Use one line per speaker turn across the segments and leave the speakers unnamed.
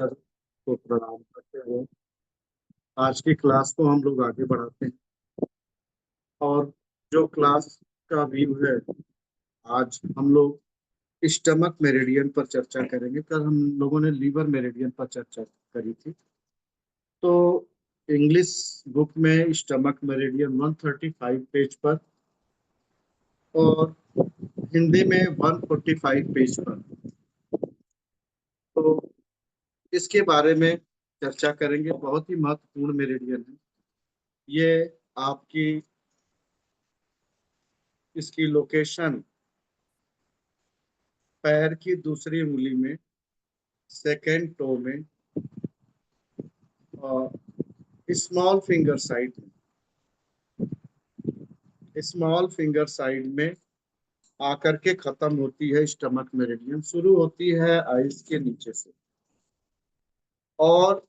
को प्रणाम करते हुए आज की क्लास को हम लोग आगे बढ़ाते हैं। और जो क्लास का व्यू है, आज हम लोग स्टमक मेरिडियन पर चर्चा करेंगे। कल हम लोगों ने लीवर मेरिडियन पर चर्चा करी थी। तो इंग्लिश बुक में स्टमक मेरिडियन 135 पेज पर और हिंदी में 145 पेज पर। तो इसके बारे में चर्चा करेंगे। बहुत ही महत्वपूर्ण मेरिडियन है ये। आपकी इसकी लोकेशन पैर की दूसरी उंगली में, सेकेंड टो में और स्मॉल फिंगर साइड में, स्मॉल फिंगर साइड में आकर के खत्म होती है। स्टमक मेरिडियन शुरू होती है आइस के नीचे से। और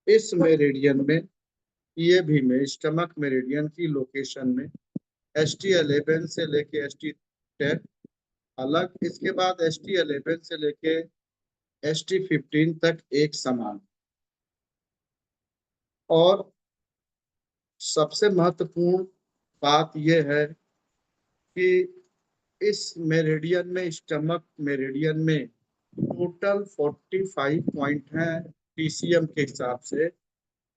इस मेरिडियन में, ये भी में स्टमक मेरिडियन की लोकेशन में ST11 से लेके ST10 अलग, इसके बाद ST11 से लेके ST15 तक एक समान। और सबसे महत्वपूर्ण बात यह है कि इस मेरिडियन में, स्टमक मेरिडियन में टोटल 45 पॉइंट हैं TCM के हिसाब से,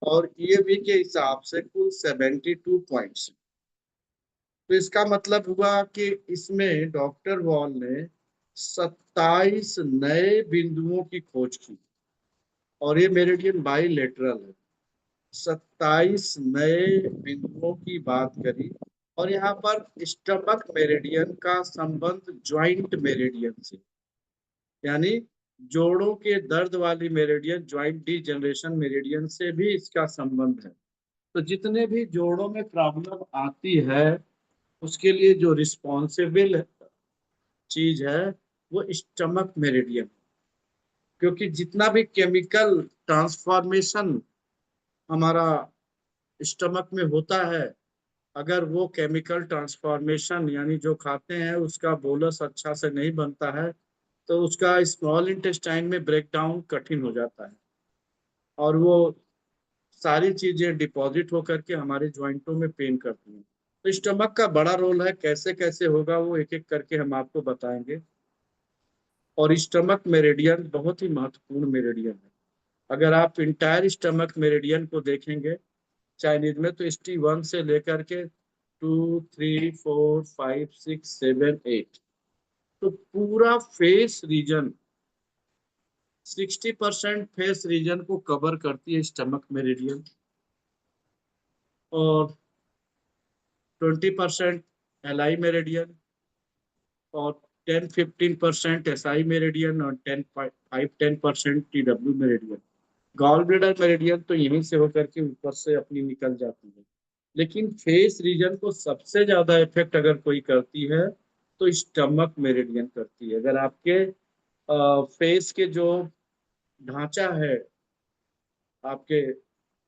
और EAV के हिसाब से कुल 72 पॉइंट्स। तो इसका मतलब हुआ कि इसमें डॉक्टर वॉल ने 27 नए बिंदुओं की खोज की। और ये मेरिडियन बाईलेटरल है। 27 नए बिंदुओं की बात करी। और यहाँ पर स्टमक मेरिडियन का संबंध ज्वाइंट मेरिडियन से, यानी जोड़ों के दर्द वाली मेरिडियन, ज्वाइंट डीजनरेशन मेरिडियन से भी इसका संबंध है। तो जितने भी जोड़ों में प्रॉब्लम आती है उसके लिए जो रिस्पॉन्सिबल चीज है वो स्टमक मेरिडियन। क्योंकि जितना भी केमिकल ट्रांसफॉर्मेशन हमारा स्टमक में होता है, अगर वो केमिकल ट्रांसफॉर्मेशन यानी जो खाते हैं उसका बोलस अच्छा से नहीं बनता है, तो उसका स्मॉल इंटेस्टाइन में ब्रेक डाउन कठिन हो जाता है और वो सारी चीजें डिपॉजिट होकर के हमारे ज्वाइंटों में पेन करती हैं। तो स्टमक का बड़ा रोल है। कैसे कैसे होगा वो एक एक करके हम आपको बताएंगे। और स्टमक मेरिडियन बहुत ही महत्वपूर्ण मेरिडियन है। अगर आप इंटायर स्टमक मेरिडियन को देखेंगे चाइनीज में, तो ST1 से लेकर के 2, 3, 4, 5, 6, 7, 8, तो पूरा फेस रीजन, 60% फेस रीजन को कवर करती है स्टमक मेरिडियन। और 20% LI मेरिडियन और 10-15% SI मेरिडियन और 10% TW meridian. Gallbladder meridian तो यहीं से होकर के ऊपर से अपनी निकल जाती है। लेकिन फेस रीजन को सबसे ज्यादा इफेक्ट अगर कोई करती है तो स्टमक मेरिडियन करती है। अगर आपके फेस के जो ढांचा है, आपके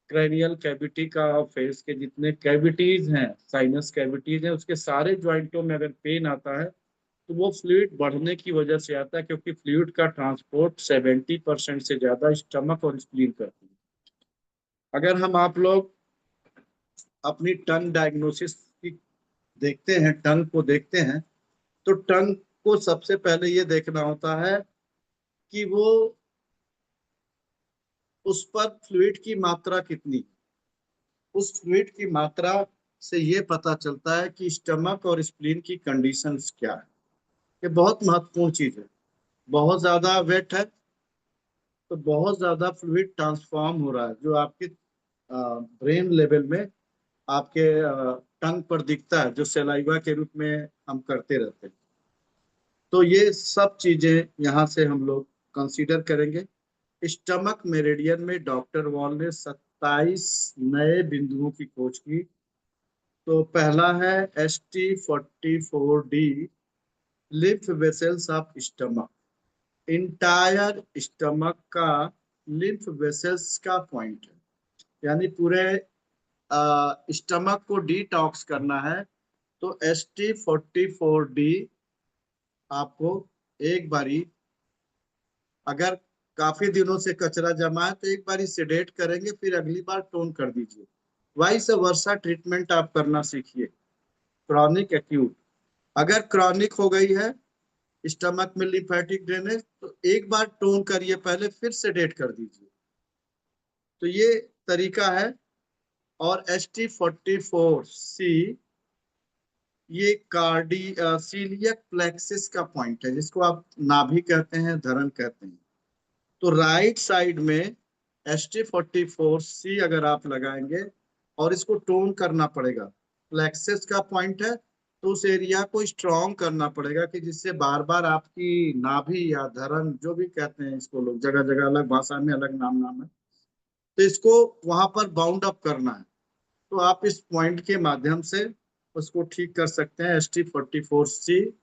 क्रेनियल कैविटी का, फेस के जितने कैविटीज हैं, साइनस कैविटीज हैं, उसके सारे ज्वाइंटों में अगर पेन आता है तो वो फ्लूइड बढ़ने की वजह से आता है। क्योंकि फ्लूइड का ट्रांसपोर्ट 70% से ज्यादा स्टमक और स्प्लीन करती है। अगर हम आप लोग अपनी टंग डायग्नोसिस की देखते हैं, टंग को देखते हैं, तो टंग को सबसे पहले ये देखना होता है कि वो, उस पर फ्लूइड की मात्रा कितनी है। उस फ्लूइड की मात्रा से ये पता चलता है कि स्टमक और स्प्लीन की कंडीशंस क्या है। ये बहुत महत्वपूर्ण चीज है। बहुत ज्यादा वेट है तो बहुत ज्यादा फ्लूइड ट्रांसफॉर्म हो रहा है, जो आपके ब्रेन लेवल में आपके टंग पर दिखता है, जो सेलाइवा के रूप में हम करते रहते हैं। तो ये सब चीजें यहाँ से हम लोग कंसीडर करेंगे। स्टमक मेरिडियन में डॉक्टर वॉल ने 27 नए बिंदुओं की खोज की। तो पहला है ST44D, lymph vessels of stomach. Entire stomach का लिम्फ वेसल्स का पॉइंट है, यानी पूरे स्टमक को डिटॉक्स करना है तो ST44D आपको एक बारी अगर काफी दिनों से कचरा जमा है, तो एक बार सेडेट करेंगे, फिर अगली बार टोन कर दीजिए। वाइस वर्सा ट्रीटमेंट आप करना सीखिए। क्रॉनिक एक्यूट, अगर क्रॉनिक हो गई है स्टमक में लिम्फेटिक ड्रेनेज, तो एक बार टोन करिए पहले, फिर सेडेट कर दीजिए। तो ये तरीका है। और ST44C ये सीलियक प्लेक्सिस का पॉइंट है, जिसको आप नाभि कहते हैं, धरण कहते हैं। तो राइट साइड में ST44C अगर आप लगाएंगे और इसको टोन करना पड़ेगा, प्लेक्सिस का पॉइंट है, तो उस एरिया को स्ट्रॉन्ग करना पड़ेगा, कि जिससे बार बार आपकी नाभि या धरण, जो भी कहते हैं इसको, लोग जगह जगह अलग भाषा में अलग नाम नाम है, तो इसको वहां पर बाउंड अप करना है। तो आप इस पॉइंट के माध्यम से उसको ठीक कर सकते हैं। ST44C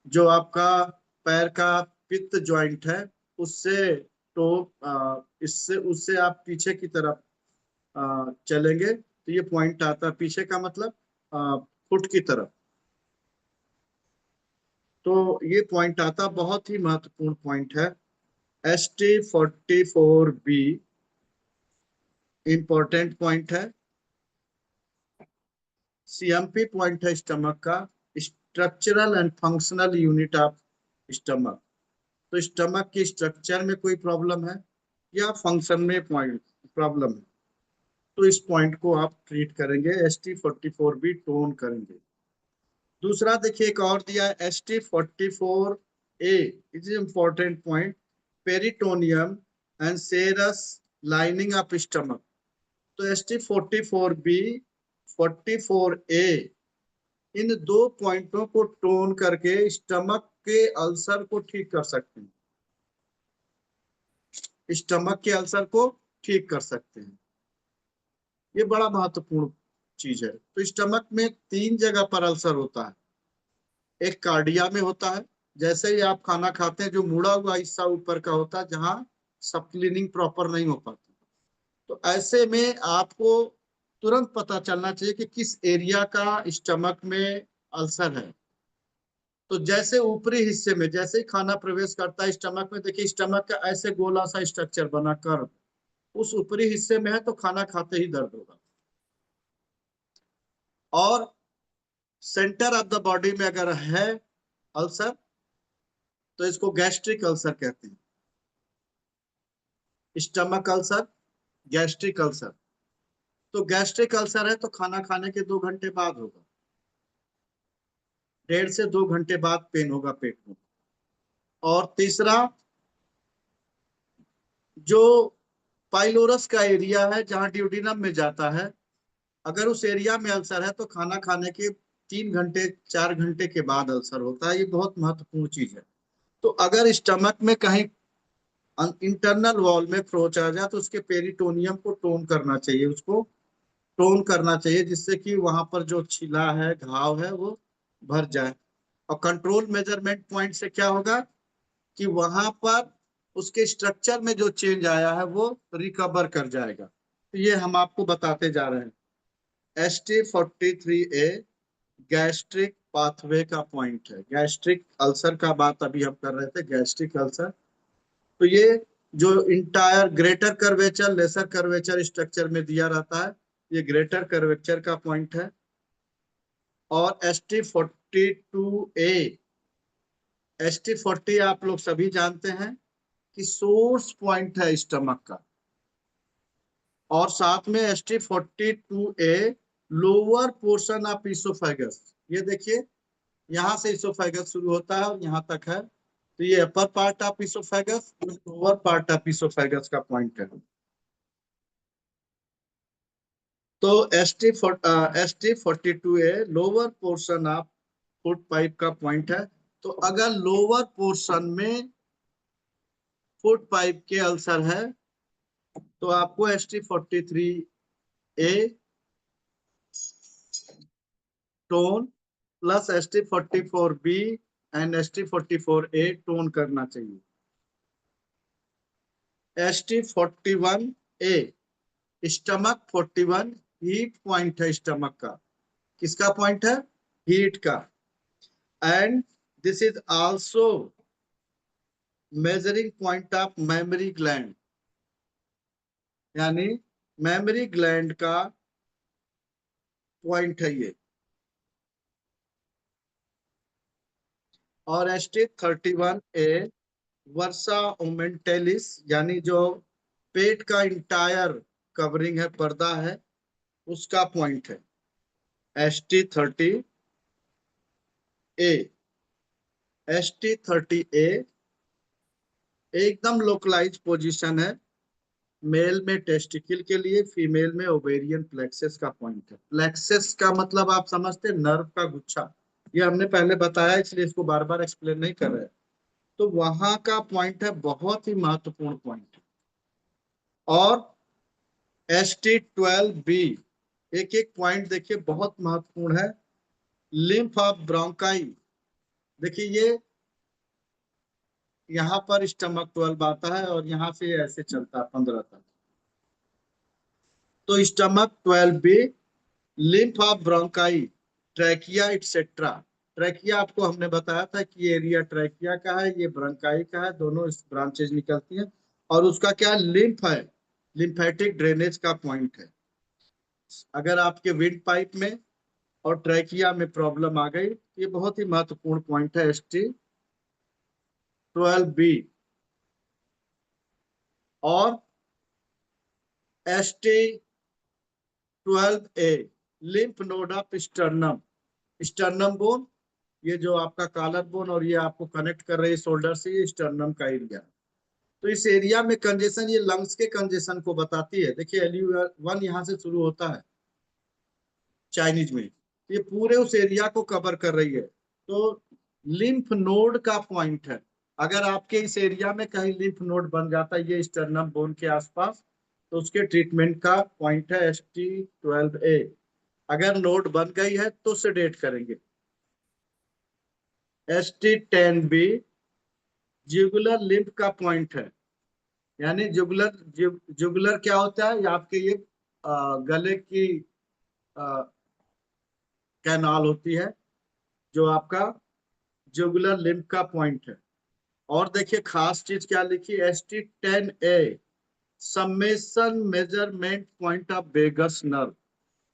जो आपका पैर का पित्त ज्वाइंट है, उससे तो इससे उससे आप पीछे की तरफ चलेंगे, तो ये पॉइंट आता है, पीछे का मतलब फुट की तरफ। तो ये पॉइंट आता, बहुत ही महत्वपूर्ण पॉइंट है। ST44B इंपॉर्टेंट पॉइंट है। CMP पॉइंट है स्टमक का, structural and functional unit of stomach. तो स्टमक की स्ट्रक्चर में कोई प्रॉब्लम है या फंक्शन में पॉइंट प्रॉब्लम है, तो इस पॉइंट को आप ट्रीट करेंगे, ST44B टोन करेंगे। दूसरा देखिए, एक और दिया है ST44A, is important point, peritoneum and serous lining of stomach. तो ST44B 44A इन दो पॉइंटों को टोन करके स्टमक के अल्सर को ठीक कर सकते हैं, स्टमक के अल्सर को ठीक कर सकते हैं। ये बड़ा महत्वपूर्ण चीज है। तो स्टमक में 3 जगह पर अल्सर होता है। एक कार्डिया में होता है, जैसे ही आप खाना खाते हैं, जो मुड़ा हुआ हिस्सा ऊपर का होता है, जहां सब क्लीनिंग प्रॉपर नहीं हो पाती। तो ऐसे में आपको तुरंत पता चलना चाहिए कि किस एरिया का स्टमक में अल्सर है। तो जैसे ऊपरी हिस्से में जैसे ही खाना प्रवेश करता है स्टमक में, देखिए स्टमक का ऐसे गोला सा स्ट्रक्चर बना कर उस ऊपरी हिस्से में है, तो खाना खाते ही दर्द होगा। और सेंटर ऑफ द बॉडी में अगर है अल्सर, तो इसको गैस्ट्रिक अल्सर कहते हैं। Stomach ulcer, gastric ulcer. तो गैस्ट्रिक अल्सर है तो खाना खाने के 2 घंटे बाद होगा, 1.5 से 2 घंटे बाद पेन होगा पेट में। और तीसरा, जो पाइलोरस का एरिया है जहां ड्यूडिनम में जाता है, अगर उस एरिया में अल्सर है तो खाना खाने के 3 घंटे 4 घंटे के बाद अल्सर होता है। ये बहुत महत्वपूर्ण चीज है। तो अगर स्टमक में कहीं इंटरनल वॉल में खरोच आ जाए, तो उसके पेरिटोनियम को टोन करना चाहिए, उसको टोन करना चाहिए, जिससे कि वहां पर जो छिला है, घाव है, वो भर जाए। और कंट्रोल मेजरमेंट पॉइंट से क्या होगा कि वहां पर उसके स्ट्रक्चर में जो चेंज आया है वो रिकवर कर जाएगा। तो ये हम आपको बताते जा रहे हैं। ST43A गैस्ट्रिक पाथवे का पॉइंट है। गैस्ट्रिक अल्सर का बात अभी हम कर रहे थे, गैस्ट्रिक अल्सर। तो ये जो entire greater curvature lesser curvature structure में दिया रहता है, ये ग्रेटर कर्वेचर का पॉइंट है। और ST40 आप लोग सभी जानते हैं कि सोर्स पॉइंट है स्टमक का। और साथ में ST42A lower portion of oesophagus. ये देखिए, यहाँ से इसोफेगस शुरू होता है और यहाँ तक है, तो ये upper part of oesophagus, lower part of oesophagus का पॉइंट है। तो ST42A lower portion of food pipe का पॉइंट है। तो अगर लोअर पोर्शन में फूड पाइप के अल्सर है, तो आपको ST43A tone plus ST44B and ST44A tone करना चाहिए। ST41A स्टमक 41 हीट पॉइंट है स्टमक का। किसका पॉइंट है? हीट का। And this is also measuring point of memory gland, यानी मेमोरी ग्लैंड का पॉइंट है ये। और ST31A वर्सा ओमेंटेलिस, यानी जो पेट का इंटायर कवरिंग है, पर्दा है, उसका पॉइंट है ST30A। ST30A एकदम लोकलाइज पोजीशन है, मेल में टेस्टिकल के लिए, फीमेल में ओवेरियन प्लेक्सस का पॉइंट है। प्लेक्सस का मतलब आप समझते हैं, नर्व का गुच्छा। ये हमने पहले बताया, इसलिए इसको बार बार एक्सप्लेन नहीं कर रहे। तो वहां का पॉइंट है, बहुत ही महत्वपूर्ण पॉइंट। और ST12B, एक एक पॉइंट देखिए बहुत महत्वपूर्ण है। लिम्फ ऑफ ब्रोंकाई, देखिए ये यहाँ पर स्टमक 12 आता है और यहाँ से ऐसे चलता है 15 तक। तो stomach 12B, lymph of bronchi, trachea etcetera. Trachea आपको हमने बताया था कि ये एरिया ट्रैकिया का है, ये ब्रोंकाई का है, दोनों इस ब्रांचेज निकलती हैं। और उसका क्या लिम्फ है, लिम्फेटिक ड्रेनेज का पॉइंट है। अगर आपके विंड पाइप में और ट्रैकिया में प्रॉब्लम आ गई, ये बहुत ही महत्वपूर्ण पॉइंट है ST12B। और ST12A, lymph node of sternum, sternum bone, ये जो आपका कॉलर बोन और ये आपको कनेक्ट कर रही है शोल्डर से, ये स्टर्नम का एरिया। तो इस एरिया में कंजेशन, ये लंग्स के कंजेशन को बताती है। देखिए LU1 यहाँ से शुरू होता है चाइनीज में, ये पूरे उस एरिया को कवर कर रही है। तो लिम्फ नोड का पॉइंट है। अगर आपके इस एरिया में कहीं लिम्फ नोड बन जाता है ये स्टर्नम बोन के आसपास, तो उसके ट्रीटमेंट का पॉइंट है ST12A। अगर नोड बन गई है तो सेडेट करेंगे। ST10B जुगुलर लिम्फ का पॉइंट है, यानी जुगुलर क्या होता है, ये आपके ये गले की कैनाल होती है, जो आपका जुगुलर लिम्फ का पॉइंट है। और देखिए खास चीज क्या लिखी, ST10A summation measurement point of vagus nerve,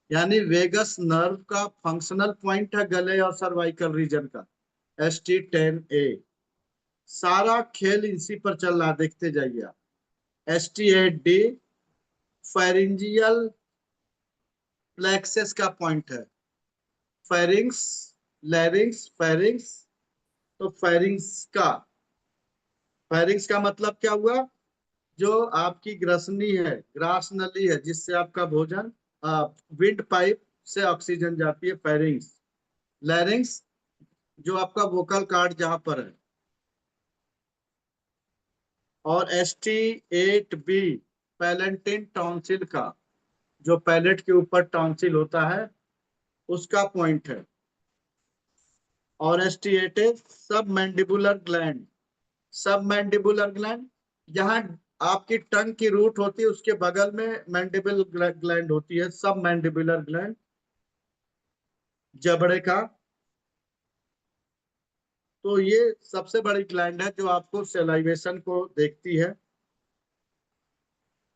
यानी वेगस नर्व का फंक्शनल पॉइंट है गले और सर्वाइकल रीजन का, ST10A। सारा खेल इसी पर चल रहा, देखते जाइए आप। ST8D फेरिंजियल प्लेक्सस का पॉइंट है, फेरिंग्स, लैरिंग्स, फेरिंग्स। तो फेरिंग्स का मतलब क्या हुआ, जो आपकी ग्रसनी है, ग्रास नली है, जिससे आपका भोजन विंड पाइप से ऑक्सीजन जाती है, फेरिंग्स। लैरिंग्स जो आपका वोकल कार्ड जहां पर है। और ST8B पैलेंटिन टॉन्सिल का, जो पैलेट के ऊपर टॉन्सिल होता है, उसका पॉइंट है। और ST8A सब मैंडिबुलर ग्लैंड, सब मैंडिबुलर ग्लैंड, जहां आपकी टंग की रूट होती है उसके बगल में मैंडिबल ग्लैंड होती है, सब मैंडिबुलर ग्लैंड, जबड़े का। तो ये सबसे बड़ी ग्लैंड है जो आपको सेलाइवेशन को देखती है।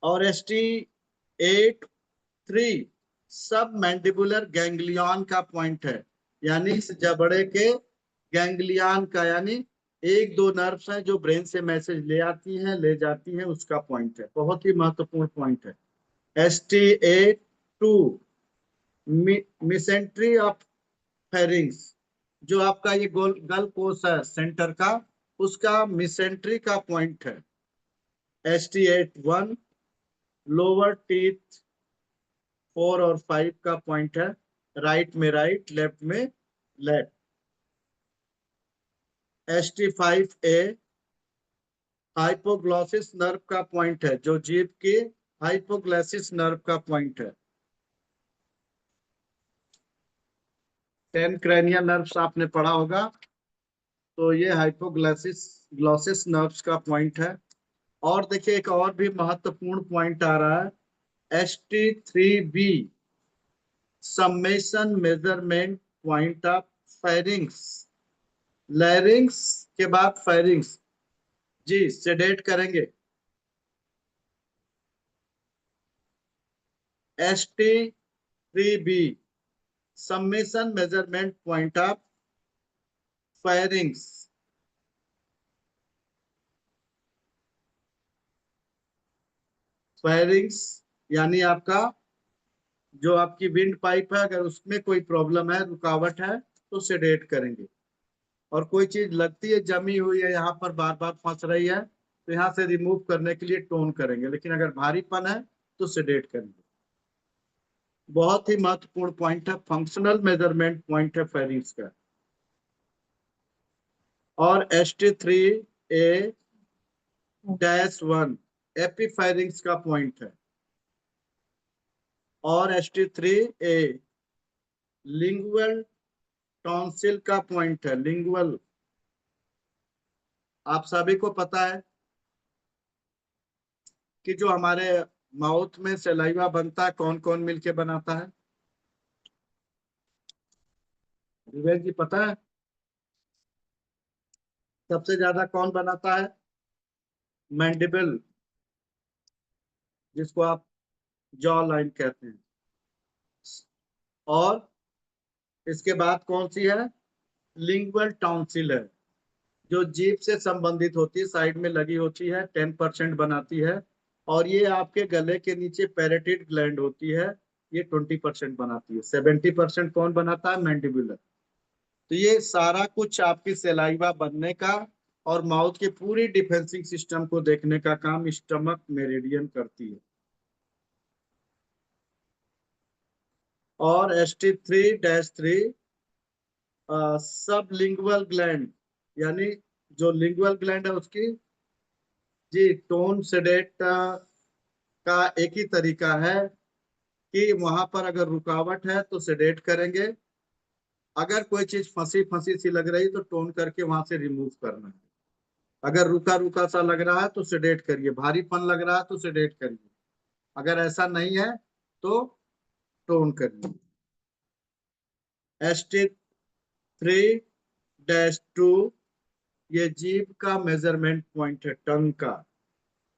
और ST8-3 सब मैंडिबुलर गैंग्लियन का पॉइंट है, यानी इस जबड़े के गैंग्लियन का, यानी एक दो नर्व्स हैं जो ब्रेन से मैसेज ले आती हैं ले जाती हैं, उसका पॉइंट है, बहुत ही महत्वपूर्ण पॉइंट है। ST8-2 मिसेंट्री ऑफ फेरिंग्स, जो आपका ये गल कोश है सेंटर का, उसका मिसेंट्री का पॉइंट है। ST8-1 लोअर टीथ 4 और 5 का पॉइंट है, राइट में राइट, लेफ्ट में लेफ्ट। ST5A हाइपोग्लॉसिस नर्व का पॉइंट है, जो जीभ की हाइपोग्लॉसिस नर्व का पॉइंट है। 10 क्रैनियल नर्व्स आपने पढ़ा होगा, तो ये हाइपोग्लॉसिस ग्लॉसिस नर्व्स का पॉइंट है। और देखिए एक और भी महत्वपूर्ण पॉइंट आ रहा है, ST3B summation measurement point of pharynx. लैरिंग्स के बाद फेरिंग्स, जी सेडेट करेंगे। ST3B summation measurement point of firings. Firings यानी आपका जो आपकी विंड पाइप है, अगर उसमें कोई प्रॉब्लम है, रुकावट है, तो सेडेट करेंगे। और कोई चीज लगती है, जमी हुई है, यहाँ पर बार बार फंस रही है, तो यहाँ से रिमूव करने के लिए टोन करेंगे। लेकिन अगर भारीपन है तो सेडेट करेंगे। बहुत ही महत्वपूर्ण पॉइंट है, फंक्शनल मेजरमेंट पॉइंट है फायरिंग्स का। और ST3A-1 एपी फायरिंग्स का पॉइंट है। और ST3A लिंगुअल टॉन्सिल का पॉइंट है। लिंगुअल, आप सभी को पता है कि जो हमारे माउथ में सलाइवा बनता है, कौन कौन मिलके बनाता है? विवेक जी पता है सबसे ज्यादा कौन बनाता है? मैंडिबल, जिसको आप जॉ लाइन कहते हैं। और इसके बाद कौन सी है? लिंगुअल टॉन्सिल है, जो जीभ से संबंधित होती है, साइड में लगी होती है, 10% बनाती है। और ये आपके गले के नीचे पैरेटिड ग्लैंड होती है, ये 20% बनाती है। 70% कौन बनाता है? मैंडिबुलर। तो ये सारा कुछ आपकी सलाइवा बनने का और माउथ के पूरी डिफेंसिंग सिस्टम को देखने का काम स्टमक मेरिडियन करती है। और ST3-3 सब लिंगुअल ग्लैंड, यानी जो लिंगुअल ग्लैंड है उसकी जी टोन सेडेट का एक ही तरीका है कि वहां पर अगर रुकावट है तो सेडेट करेंगे। अगर कोई चीज फंसी फंसी सी लग रही तो टोन करके वहां से रिमूव करना है। अगर रुका रुका सा लग रहा है तो सेडेट करिए, भारीपन लग रहा है तो सेडेट करिए, अगर ऐसा नहीं है तो टोन करिए। ST3-2 ये जीभ का मेजरमेंट पॉइंट है, टंग का।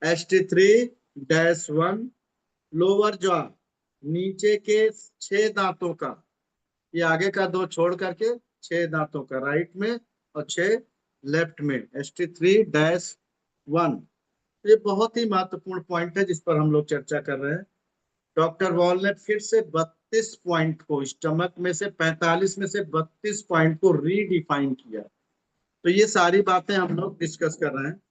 ST3-1 लोअर जॉ, नीचे के 6 दांतों का, ये आगे का 2 छोड़ करके 6 दांतों का, राइट में और 6 लेफ्ट में। ST3-1 ये बहुत ही महत्वपूर्ण पॉइंट है जिस पर हम लोग चर्चा कर रहे हैं। डॉक्टर वॉल ने फिर से 32 पॉइंट को, स्टमक में से 45 में से 32 पॉइंट को रीडिफाइन किया। तो ये सारी बातें हम लोग डिस्कस कर रहे हैं।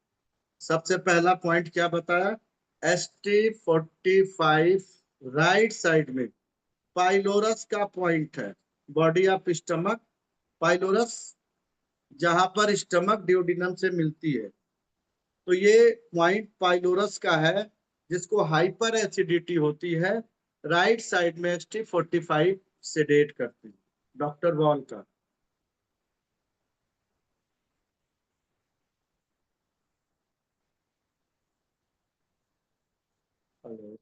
सबसे पहला पॉइंट क्या बताया? ST45 राइट साइड में पाइलोरस का पॉइंट है, बॉडी ऑफ स्टमक, पाइलोरस, जहां पर स्टमक ड्यूडिनम से मिलती है। तो ये पॉइंट पाइलोरस का है, जिसको हाइपर एसिडिटी होती है। राइट साइड में ST45 सेडेट करते हैं, डॉक्टर वॉल का। हेलो।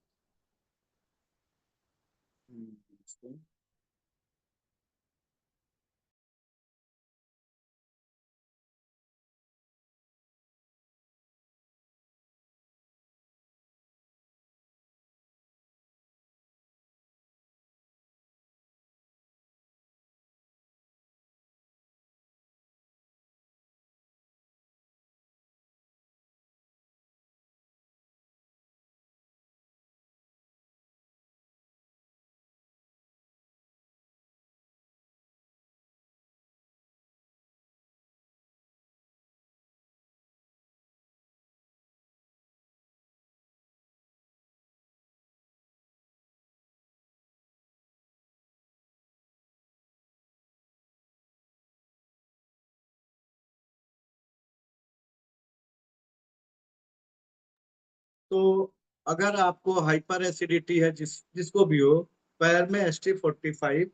तो अगर आपको हाइपर एसिडिटी है, जिसको भी हो, पैर में ST45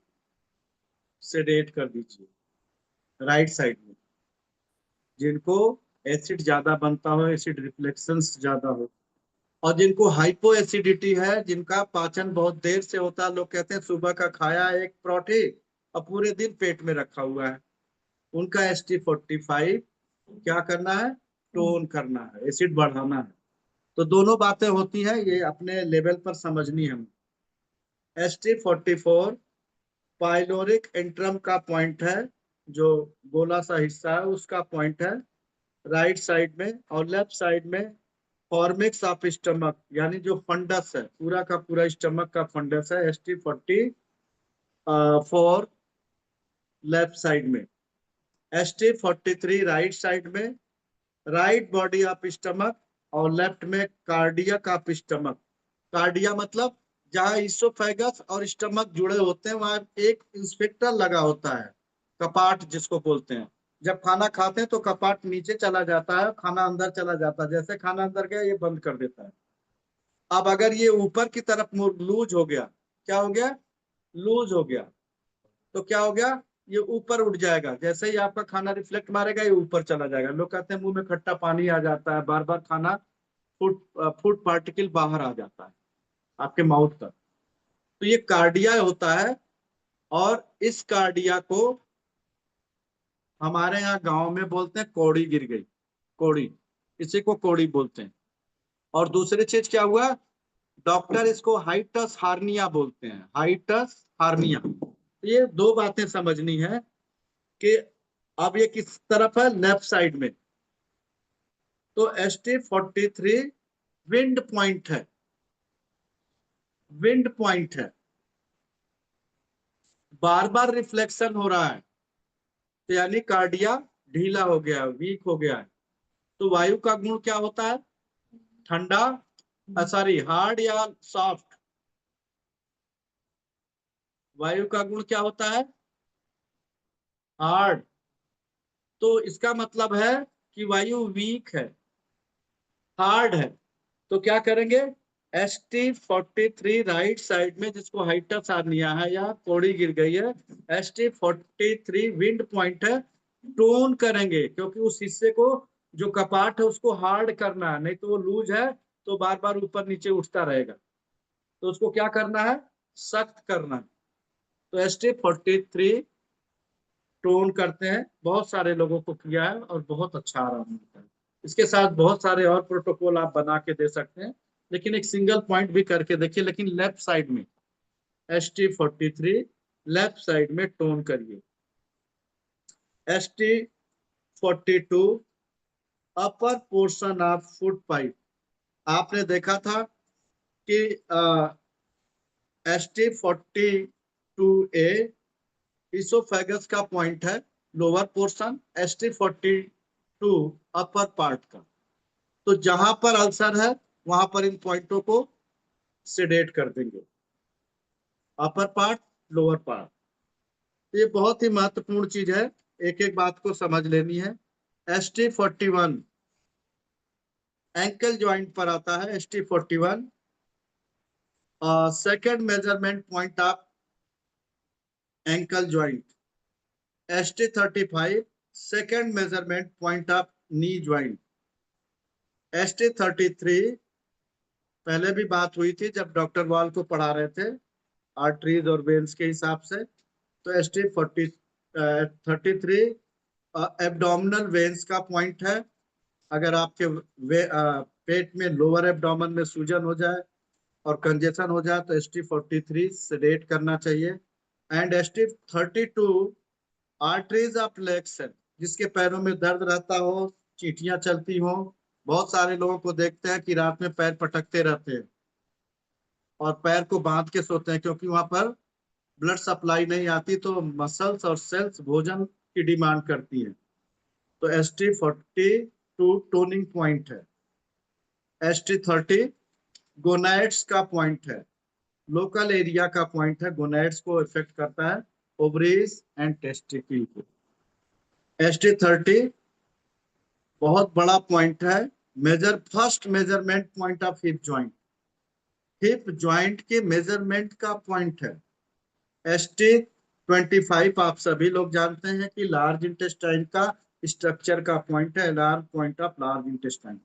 सेडेट कर दीजिए, राइट साइड में। जिनको एसिड ज्यादा बनता हो, एसिड रिफ्लेक्शंस ज्यादा हो, और जिनको हाइपो एसिडिटी है, जिनका पाचन बहुत देर से होता है, लोग कहते हैं सुबह का खाया एक परोठी और पूरे दिन पेट में रखा हुआ है, उनका ST45 क्या करना है? टोन करना है, एसिड बढ़ाना है। तो दोनों बातें होती हैं, ये अपने लेवल पर समझनी है। ST44 पाइलोरिक एंट्रम का पॉइंट है, जो गोला सा हिस्सा है उसका पॉइंट है राइट साइड में, और लेफ्ट साइड में फॉर्मिक्स ऑफ स्टमक, यानी जो फंडस है, पूरा का पूरा स्टमक का फंडस है ST44 लेफ्ट साइड में। ST43 राइट साइड में राइट बॉडी ऑफ स्टमक, और लेफ्ट में कार्डियक ऑफ स्टमक। कार्डिया मतलब जहाँ इसोफेगस और स्टमक जुड़े होते हैं वहां एक इंस्पेक्टर लगा होता है, कपाट जिसको बोलते हैं। जब खाना खाते हैं तो कपाट नीचे चला जाता है, खाना अंदर चला जाता है, जैसे खाना अंदर गया ये बंद कर देता है। अब अगर ये ऊपर की तरफ लूज हो गया, क्या हो गया, लूज हो गया, तो क्या हो गया, ये ऊपर उठ जाएगा। जैसे ही आपका खाना रिफ्लेक्ट मारेगा ये ऊपर चला जाएगा। लोग कहते हैं मुंह में खट्टा पानी आ जाता है, बार बार खाना फूड फूड पार्टिकल बाहर आ जाता है आपके माउथ का। तो ये कार्डिया होता है, और इस कार्डिया को हमारे यहाँ गांव में बोलते हैं कौड़ी गिर गई, कौड़ी, इसी को कौड़ी बोलते हैं। और दूसरी चीज क्या हुआ, डॉक्टर इसको हाइटस हार्निया बोलते हैं, हाइटस हार्निया। ये दो बातें समझनी है कि अब ये किस तरफ है, लेफ्ट साइड में। तो ST43 विंड पॉइंट है, विंड पॉइंट है, बार बार रिफ्लेक्शन हो रहा है, तो यानी कार्डिया ढीला हो गया, वीक हो गया है। तो वायु का गुण क्या होता है, ठंडा, सॉरी हार्ड या सॉफ्ट। वायु का गुण क्या होता है, हार्ड। तो इसका मतलब है कि वायु वीक है, हार्ड है। तो क्या करेंगे, ST43 राइट साइड में, जिसको हाइटस हार्निया है या कौड़ी गिर गई है, ST43 विंड पॉइंट है, टोन करेंगे, क्योंकि उस हिस्से को, जो कपाट है उसको हार्ड करना है, नहीं तो वो लूज है तो बार बार ऊपर नीचे उठता रहेगा। तो उसको क्या करना है, सख्त करना है। तो ST43 टोन करते हैं, बहुत सारे लोगों को किया है और बहुत अच्छा आराम मिलता है। इसके साथ बहुत सारे और प्रोटोकॉल आप बना के दे सकते हैं, लेकिन एक सिंगल पॉइंट भी करके देखिए। लेकिन लेफ्ट साइड में ST43 लेफ्ट साइड में टोन करिए। ST42 upper portion of food pipe. आपने देखा था कि ST42A इसोफेगस का पॉइंट है, lower portion, ST42 upper part का। तो जहां पर अल्सर है वहां पर इन पॉइंटों को सेडेट कर देंगे, अपर पार्ट, लोअर पार्ट। ये बहुत ही महत्वपूर्ण चीज है, एक एक बात को समझ लेनी है। ST41 एंकल ज्वाइंट पर आता है। ST41 second measurement point of ankle joint. ST35 second measurement point of knee joint. ST33 पहले भी बात हुई थी जब डॉक्टर वॉल को पढ़ा रहे थे आर्टरीज और वेन्स के हिसाब से। तो ST33 एब्डोमिनल वेन्स का पॉइंट है। अगर आपके पेट में लोअर एब्डोमेन में सूजन हो जाए और कंजेशन हो जाए तो ST43 सेडेट करना चाहिए। And ST32 arteries of legs है, जिसके पैरों में दर्द रहता हो, चींटियां चलती हो। बहुत सारे लोगों को देखते हैं कि रात में पैर पटकते रहते हैं और पैर को बांध के सोते हैं, क्योंकि वहां पर ब्लड सप्लाई नहीं आती, तो मसल्स और सेल्स भोजन की डिमांड करती है। तो ST42 टोनिंग पॉइंट है। ST30 गोनाइड्स का पॉइंट है, लोकल एरिया का पॉइंट है, गोनाइड्स को इफेक्ट करता है, ओवरीज एंड टेस्टिकल को। ST30 बहुत बड़ा पॉइंट है, major first measurement point of hip joint, hip joint के मेजरमेंट का पॉइंट है। ST25 आप सभी लोग जानते हैं कि लार्ज इंटेस्टाइन का स्ट्रक्चर का पॉइंट है, large point of large intestine.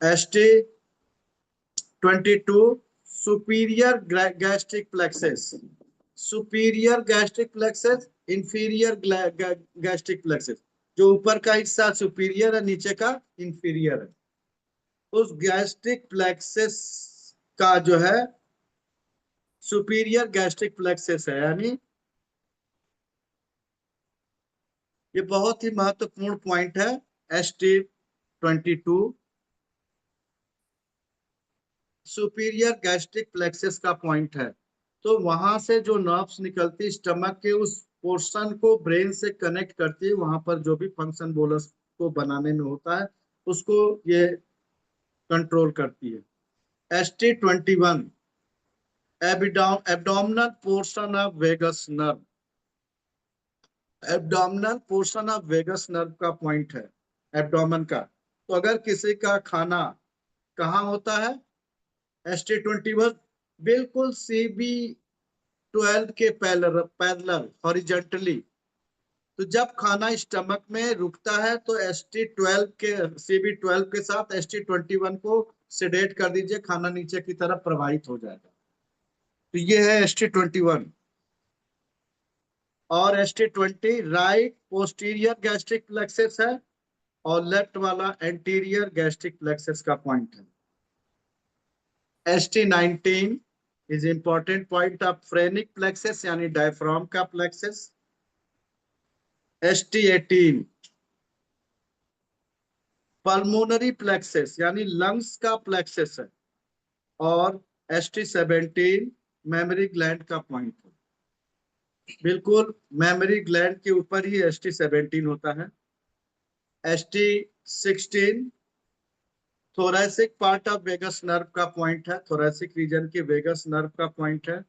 ST22 superior gastric plexus, superior gastric plexus, inferior gastric plexus. जो ऊपर का हिस्सा सुपीरियर है, नीचे का इंफीरियर है। उस गैस्ट्रिक प्लेक्सस का जो है सुपीरियर गैस्ट्रिक प्लेक्सस है, यानी ये बहुत ही महत्वपूर्ण पॉइंट है। ST22 सुपीरियर गैस्ट्रिक प्लेक्सस का पॉइंट है। तो वहां से जो नर्व्स निकलती स्टमक के उस पोर्शन को ब्रेन से कनेक्ट करती है, वहां पर जो भी फंक्शन बोलस को बनाने में होता है उसको ये कंट्रोल करती है। ST21 abdominal portion of vagus nerve, abdominal portion of vagus nerve का पॉइंट है, एब्डोमेन का। तो अगर किसी का खाना कहाँ होता है, ST21 बिल्कुल CB12 के पैरेलल हॉरिजॉन्टली। तो जब खाना स्टमक में रुकता है तो ST12 के CB12 के साथ ST21 को सेडेट कर दीजिए, खाना नीचे की तरफ प्रवाहित हो जाएगा। तो ये है ST21। और ST20 right posterior gastric plexus है और लेफ्ट वाला एंटीरियर गैस्ट्रिक प्लेक्सस का पॉइंट है। ST19 is important point of phrenic plexus यानी डायफ्राम का प्लेक्सस। ST18 पल्मोनरी प्लेक्सस यानी लंग्स का प्लेक्सस है। और ST17 मेमोरी ग्लैंड का पॉइंट है। बिल्कुल मेमोरी ग्लैंड के ऊपर ही ST17 होता है। ST16 thoracic part of vagus nerve का पॉइंट है, थोरैसिक रीजन के वेगस नर्व का पॉइंट है।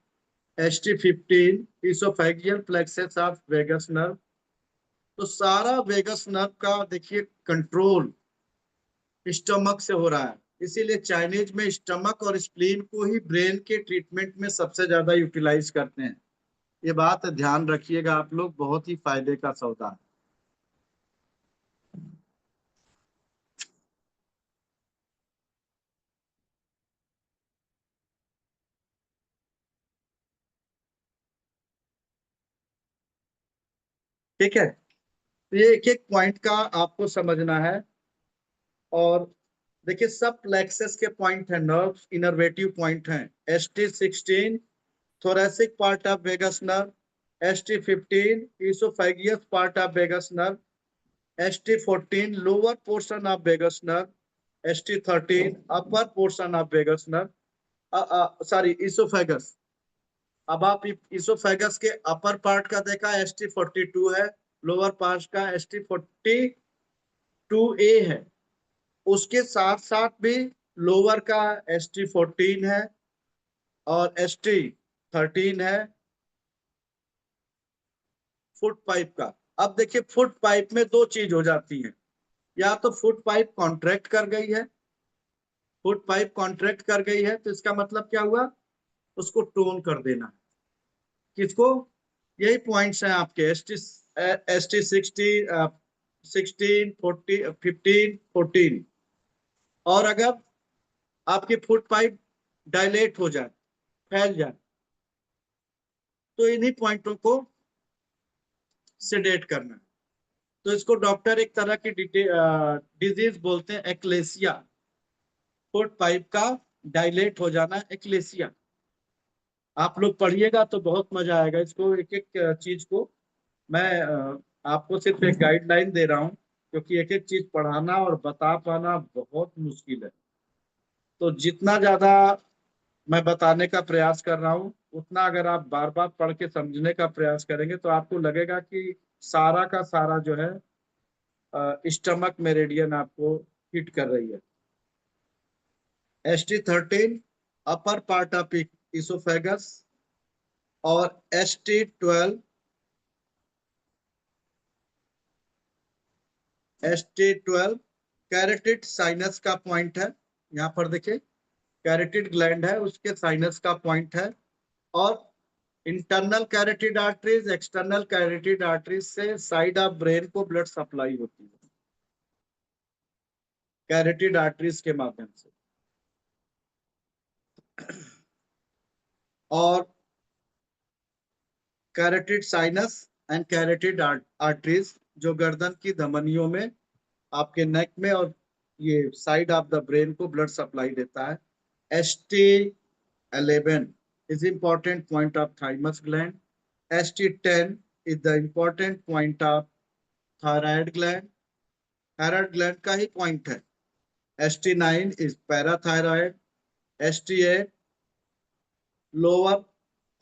ST15 oesophageal plexus of vagus nerve. तो सारा वेगस नर्व का देखिए कंट्रोल स्टमक से हो रहा है, इसीलिए चाइनीज में स्टमक और स्प्लीन को ही ब्रेन के ट्रीटमेंट में सबसे ज्यादा यूटिलाइज करते हैं। ये बात ध्यान रखिएगा आप लोग, बहुत ही फायदे का सौदा है। ठीक है, तो ये एक एक पॉइंट का आपको समझना है। और देखिए सब प्लेक्सस के पॉइंट है, नर्व्स इनर्वेटिव पॉइंट हैं। ST16 thoracic part of vagus nerve, ST15 esophageus part of vagus nerve, ST14 lower portion of vagus nerve, ST13 upper portion of vagus nerve, sorry esophagus। अब आप इसोफेगस के upper part का देखा, ST42 है, lower part का ST42A है। उसके साथ साथ भी लोअर का ST14 है और ST13 है फुट पाइप का। अब देखिए फुट पाइप में दो चीज हो जाती है, या तो फुट पाइप कॉन्ट्रैक्ट कर गई है, फुट पाइप कॉन्ट्रैक्ट कर गई है तो इसका मतलब क्या हुआ, उसको टोन कर देना। किसको, यही पॉइंट्स हैं आपके ST60 16 40 15 14। और अगर आपकी फुट पाइप डायलेट हो जाए, फैल जाए, तो इन्हीं पॉइंटों को सेडेट करना है। तो इसको डॉक्टर एक तरह की डिजीज बोलते हैं, एक्लेसिया। फुट पाइप का डायलेट हो जाना, एक्लेसिया। आप लोग पढ़िएगा तो बहुत मजा आएगा, इसको एक एक चीज को मैं आपको सिर्फ एक गाइडलाइन दे रहा हूँ, क्योंकि एक एक चीज पढ़ाना और बता पाना बहुत मुश्किल है। तो जितना ज्यादा मैं बताने का प्रयास कर रहा हूँ, उतना अगर आप बार बार पढ़ के समझने का प्रयास करेंगे तो आपको लगेगा कि सारा का सारा जो है स्टमक मेरिडियन आपको हिट कर रही है। ST13 upper part of oesophagus और ST12 कैरेटिड साइनस का पॉइंट है। यहाँ पर देखिए कैरेटिड ग्लैंड है, उसके साइनस का पॉइंट है। और इंटरनल कैरेटिड आर्टरीज एक्सटर्नल कैरेटिड आर्टरीज से साइड ऑफ ब्रेन को ब्लड सप्लाई होती है कैरेटिड आर्टरीज के माध्यम से। और कैरेटिड साइनस एंड कैरेटिड आर्टरीज जो गर्दन की धमनियों में, आपके नेक में और ये साइड ऑफ द ब्रेन को ब्लड सप्लाई देता है। ST11 is important point of thymus gland. ST10 is the important point of thyroid gland. Thyroid gland का ही पॉइंट है। ST9 is parathyroid. ST8 lower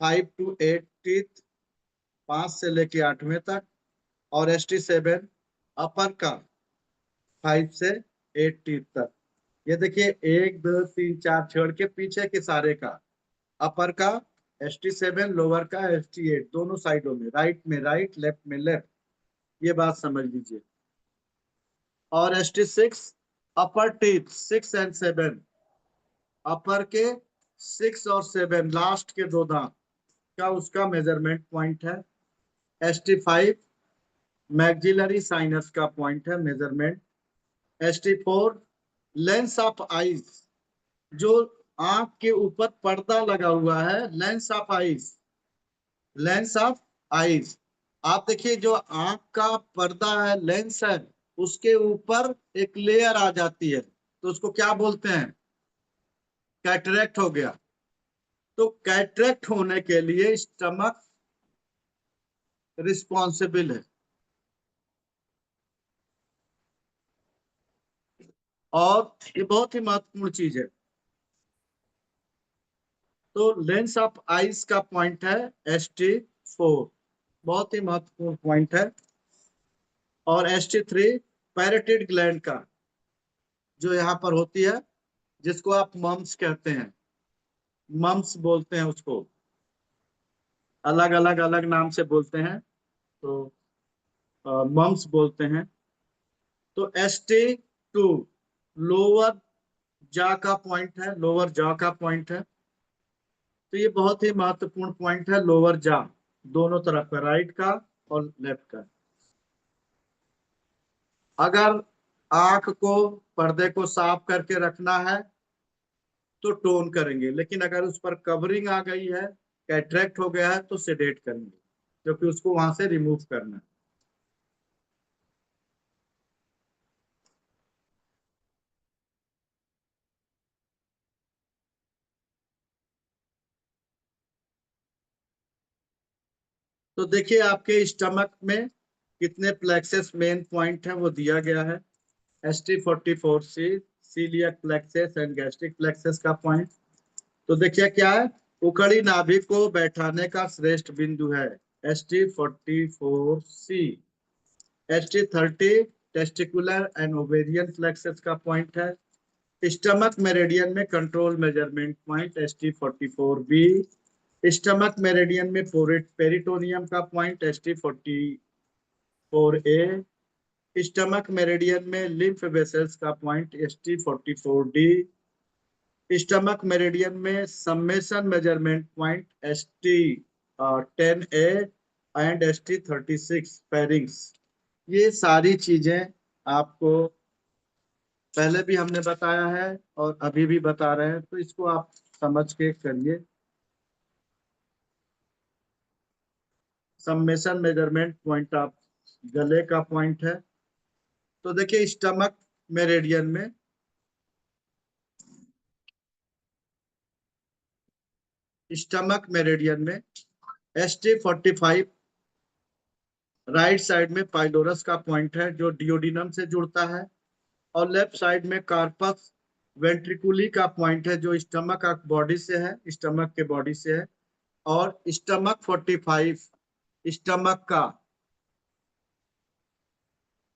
5 to 8 teeth, 5 से लेके 8वें तक। और ST7 अपर का 5 से 8 टीथ तक। ये देखिए 1 2 3 4 छोड़ के पीछे के सारे का, अपर का ST7, लोअर का ST8, दोनों साइडों में राइट, लेफ्ट में लेफ्ट, ये बात समझ लीजिए। और ST6 अपर टीथ 6 and 7, अपर के 6 और 7 लास्ट के दो दांत का उसका मेजरमेंट पॉइंट है। ST5 मैक्सिलरी साइनस का पॉइंट है, measurement. ST4 lens of eyes, जो आंख के ऊपर पर्दा लगा हुआ है, lens of eyes, lens of eyes. आप देखिए जो आंख का पर्दा है, लेंस है, उसके ऊपर एक लेयर आ जाती है, तो उसको क्या बोलते हैं? कैटरेक्ट हो गया। तो कैटरेक्ट होने के लिए स्टमक रिस्पॉन्सिबल है। और ये बहुत ही महत्वपूर्ण चीज है। तो लेंस ऑफ आइज का पॉइंट है ST4, बहुत ही महत्वपूर्ण पॉइंट है। और ST3 पैरेटिड ग्लैंड का, जो यहाँ पर होती है, जिसको आप मम्स कहते हैं, मम्स बोलते हैं उसको, अलग अलग अलग नाम से बोलते हैं, तो मम्स बोलते हैं। तो ST2 लोअर जा का पॉइंट है, लोअर जा का पॉइंट है। तो ये बहुत ही महत्वपूर्ण पॉइंट है, लोअर जा, दोनों तरफ का, राइट का और लेफ्ट का। अगर आंख को, पर्दे को साफ करके रखना है तो टोन करेंगे, लेकिन अगर उस पर कवरिंग आ गई है, कैटरेक्ट हो गया है, तो सेडेट करेंगे, क्योंकि उसको वहां से रिमूव करना है। तो देखिए आपके स्टमक में कितने प्लेक्सेस मेन पॉइंट है वो दिया गया है। ST44C coeliac plexuses and gastric plexuses का पॉइंट। तो देखिए क्या है, उखड़ी नाभि को बैठाने का श्रेष्ठ बिंदु है ST44C। ST30 testicular and ovarian plexuses का पॉइंट है। स्टमक मेरिडियन में control measurement point ST44B। Stomach meridian में पेरिटोनियम का पॉइंट ST44A। स्टमक मेरिडियन में लिम्फ वेसल्स का पॉइंट ST44D। स्टमक मेरिडियन में summation measurement point ST10A and ST36 pharynx. ये सारी चीजें आपको पहले भी हमने बताया है और अभी भी बता रहे हैं, तो इसको आप समझ के करिए। सम्मेशन मेजरमेंट पॉइंट आप गले का पॉइंट है। तो देखिए स्टमक मेरिडियन में, स्टमक मेरिडियन में ST45 राइट साइड में पाइलोरस का पॉइंट है, जो डियोडिनम से जुड़ता है। और लेफ्ट साइड में कार्पस वेंट्रिकुली का पॉइंट है, जो स्टमक का बॉडी से है, स्टमक के बॉडी से है। और स्टमक 45 स्टमक का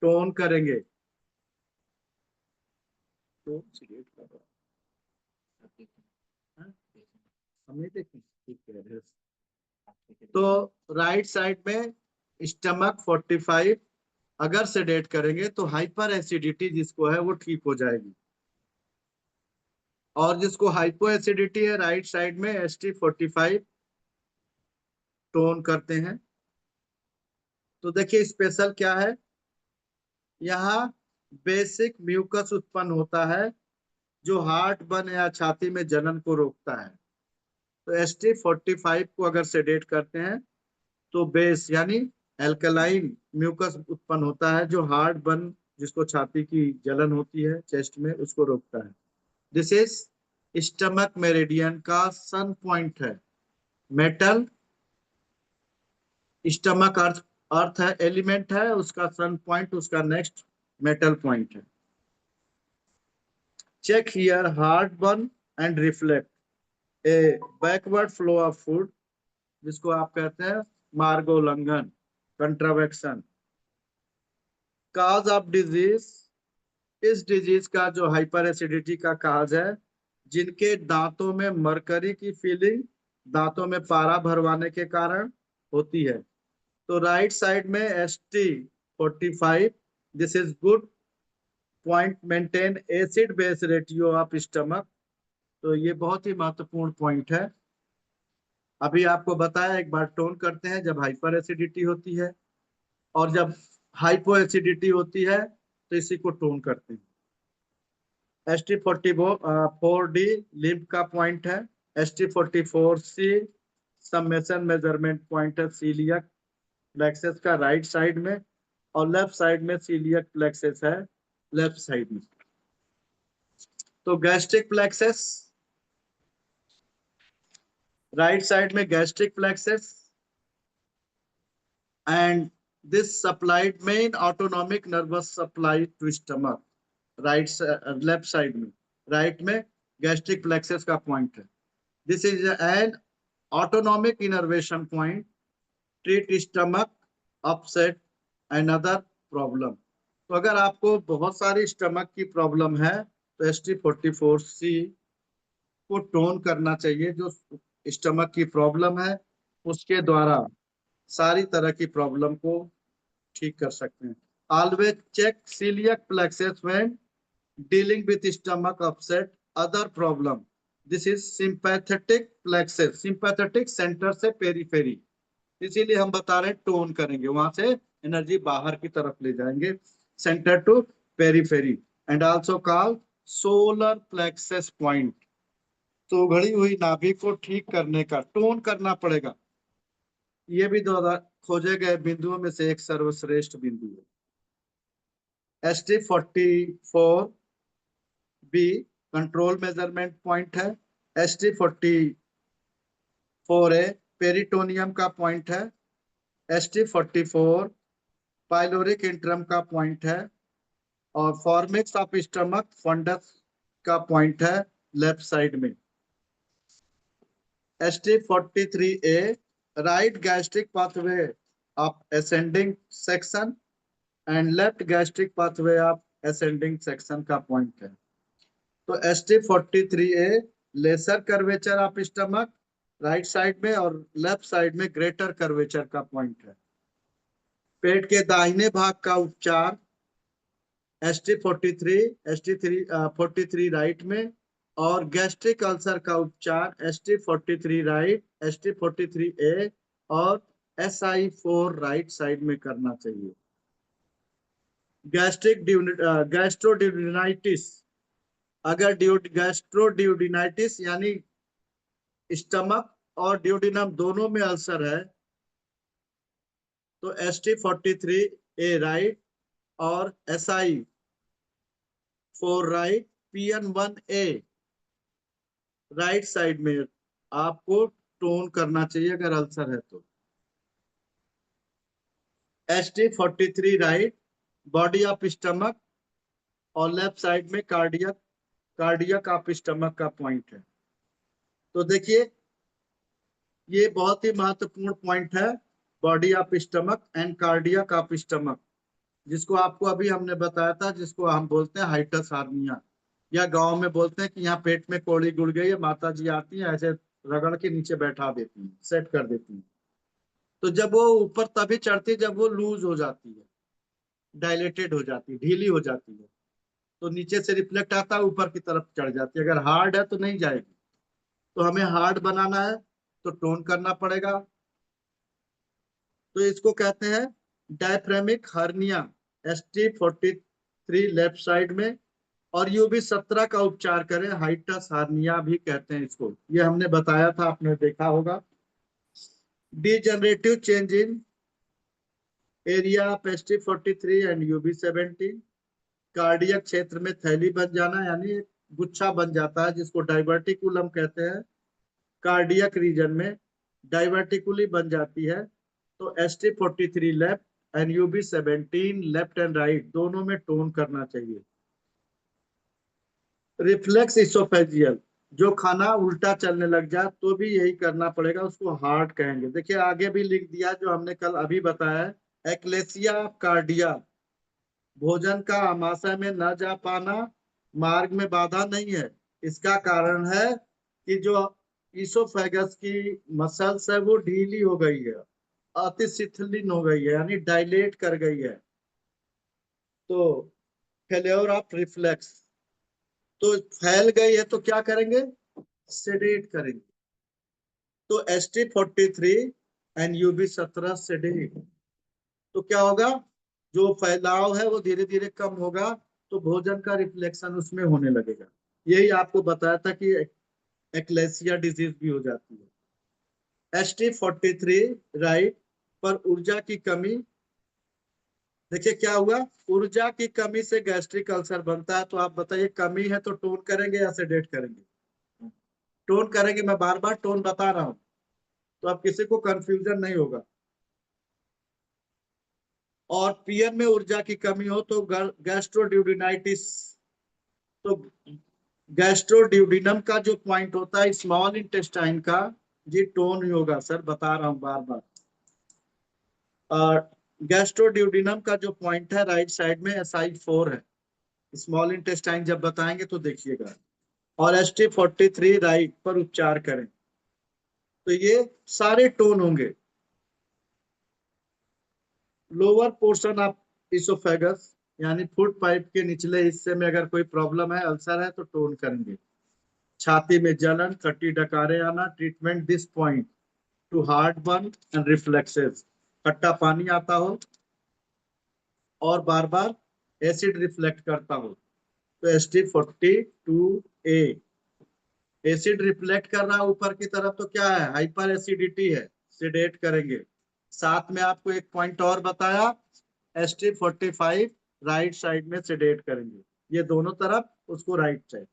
टोन करेंगे। तो सिगरेट का हम नहीं देखें, ठीक है। तो राइट साइड में स्टमक 45 अगर सेडेट करेंगे तो हाइपर एसिडिटी जिसको है वो ठीक हो जाएगी। और जिसको हाइपो एसिडिटी है, राइट साइड में ST45 टोन करते हैं। तो देखिए स्पेशल क्या है, यहाँ बेसिक म्यूकस उत्पन्न होता है, जो हार्ट बर्न या छाती में जलन को रोकता है। तो ST45 को अगर सेडेट करते हैं तो बेस यानी एल्कलाइन म्यूकस उत्पन्न होता है जो हार्ट बर्न, जिसको छाती की जलन होती है चेस्ट में, उसको रोकता है। दिस इज स्टमक मेरिडियन का सन पॉइंट है। मेटल, स्टमक अर्थ अर्थ है, एलिमेंट है, उसका सन पॉइंट, उसका नेक्स्ट मेटल पॉइंट है। Check here heartburn and reflect a backward flow of food, जिसको आप कहते हैं मार्गोल्लंघन, कंट्रावेक्शन। काज ऑफ डिजीज, इस डिजीज का जो हाइपर एसिडिटी का काज है, जिनके दांतों में मरकरी की फीलिंग, दांतों में पारा भरवाने के कारण होती है। तो राइट साइड में ST45, this is good point, maintain acid base ratio of stomach. तो ये बहुत ही महत्वपूर्ण पॉइंट है। अभी आपको बताया, एक बार टोन करते हैं, जब हाइपर एसिडिटी होती है और जब हाइपो एसिडिटी होती है तो इसी को टोन करते हैं। ST44D लिम्फ का पॉइंट है। ST44C समेशन मेजरमेंट पॉइंट है सीलियक प्लेक्सस का राइट साइड में, और लेफ्ट साइड में सीलियक प्लेक्सस है लेफ्ट साइड में। तो गैस्ट्रिक प्लेक्सस, राइट साइड में gastric plexus, and this supplied main autonomic nervous supply to stomach. Right, left side में, राइट में गैस्ट्रिक प्लेक्सस का पॉइंट है। This is an autonomic innervation point, treat stomach upset and other problem. तो अगर आपको बहुत सारी स्टमक की प्रॉब्लम है तो ST44C को टोन करना चाहिए। जो स्टमक की प्रॉब्लम है उसके द्वारा सारी तरह की प्रॉब्लम को ठीक कर सकते हैं। Always check coeliac plexus when dealing with stomach upset other problem. This is sympathetic plexus, sympathetic centre से पेरीफेरी, इसीलिए हम बता रहे हैं टोन करेंगे, वहां से एनर्जी बाहर की तरफ ले जाएंगे, centre to periphery, and also called solar plexus point. तो उघड़ी हुई नाभि को ठीक करने का टोन करना पड़ेगा। ये भी 2000 खोजे गए बिंदुओं में से एक सर्वश्रेष्ठ बिंदु है। ST44B कंट्रोल मेजरमेंट पॉइंट है। ST44A पेरिटोनियम का पॉइंट है। ST44 पाइलोरिक इंट्रम का पॉइंट है, और फॉर्मिक्स ऑफ स्टमक फंडस का पॉइंट है लेफ्ट साइड में। ST43A right gastric pathway of ascending section and left gastric pathway of ascending section का पॉइंट है। तो ST43A lesser curvature of stomach right side में, और लेफ्ट साइड में ग्रेटर कर्वेचर का पॉइंट है। पेट के दाहिने भाग का उपचार ST43 राइट में, और गैस्ट्रिक अल्सर का उपचार ST43 राइट, ST43A और SI4 राइट साइड में करना चाहिए। गैस्ट्रोड्यूडिनाइटिस, अगर गैस्ट्रोड्यूडिनाइटिस यानी स्टमक और ड्यूडिनम दोनों में अल्सर है तो ST43A राइट और SI4 right, PN1A right side में आपको टोन करना चाहिए अगर अल्सर है तो। ST43 right body of stomach, और लेफ्ट साइड में कार्डियक ऑफ स्टमक का पॉइंट है। तो देखिए ये बहुत ही महत्वपूर्ण पॉइंट है, body of stomach and cardiac of stomach, जिसको आपको अभी हमने बताया था, जिसको हम बोलते हैं हाइटस हार्निया, या गांव में बोलते हैं कि यहाँ पेट में कोड़ी गुड़ गई है, माता जी आती हैं ऐसे रगड़ के नीचे बैठा देती हैं, सेट कर देती हैं। तो जब वो ऊपर तभी चढ़ती जब वो लूज हो जाती है, डायलेटेड हो जाती है, ढीली हो जाती है, तो नीचे से रिफ्लेक्ट आता है, ऊपर की तरफ चढ़ जाती है। अगर हार्ड है तो नहीं जाएगी। तो हमें हार्ड बनाना है तो टोन करना पड़ेगा। तो इसको कहते हैं डायफ्रेमिक हर्निया, ST43 लेफ्ट साइड में, और UB17 का उपचार करें, हाइटस हार्निया भी कहते हैं इसको, ये हमने बताया था, आपने देखा होगा। Degenerative change in area of ST43 and UB17। Cardiac क्षेत्र में थैली बन जाना यानी गुच्छा बन जाता है, जिसको डाइवर्टिकुलम कहते हैं। कार्डियक रीजन में डाइवर्टिकुली बन जाती है। तो ST43 left and UB17 left and right दोनों में टोन करना चाहिए। रिफ्लेक्स इसोफेजियल, जो खाना उल्टा चलने लग जाए तो भी यही करना पड़ेगा, उसको हार्ट कहेंगे। देखिए आगे भी लिख दिया जो हमने कल अभी बताया। एक्लेसिया कार्डिया, भोजन का आमाशय में न जा पाना, मार्ग में बाधा नहीं है। इसका कारण है कि जो इसोफेगस की मसल्स है वो ढीली हो गई है, अति शिथिल हो गई है, यानी डायलेट कर गई है। तो फेल्योर ऑफ रिफ्लेक्स, तो फैल गई है तो क्या करेंगे, सेडेट करेंगे। तो ST43 एंड UB17 सेडेट, तो क्या होगा, जो फैलाव है वो धीरे धीरे कम होगा, तो भोजन का रिफ्लेक्शन उसमें होने लगेगा। यही आपको बताया था कि एक्लेसिया डिजीज भी हो जाती है। ST43 राइट पर ऊर्जा की कमी, देखिए क्या हुआ, ऊर्जा की कमी से गैस्ट्रिक अल्सर बनता है। तो आप बताइए कमी है तो टोन करेंगे या सेडेट करेंगे? टोन करेंगे, मैं बार बार टोन बता रहा हूं तो अब किसी को कंफ्यूजन नहीं होगा। और पीएम में ऊर्जा की कमी हो तो गैस्ट्रोड्यूडिनाइटिस, तो गैस्ट्रोड्यूडिनम का जो पॉइंट होता है स्मॉल इंटेस्टाइन का, जी टोन ही होगा सर, बता रहा हूं बार बार। और गैस्ट्रोड्यूडिनम का जो पॉइंट है राइट साइड में SI4 है। स्मॉल इंटेस्टाइन जब बताएंगे तो देखिएगा। और ST43 राइट पर उपचार करें, तो ये सारे टोन होंगे। लोअर पोर्शन ऑफ इसोफेगस यानी फूड पाइप के निचले हिस्से में अगर कोई प्रॉब्लम है, अल्सर है, तो टोन करेंगे। छाती में जलन, कटी डकारे आना, treatment this point two heart burn and reflexes, खट्टा पानी आता हो और बार बार एसिड रिफ्लेक्ट करता हो, तो ST42A। एसिड रिफ्लेक्ट कर रहा है ऊपर की तरफ तो क्या है, हाइपर एसिडिटी है, सिडेट करेंगे। साथ में आपको एक पॉइंट और बताया, ST45 राइट साइड में सिडेट करेंगे, ये दोनों तरफ, उसको राइट साइड।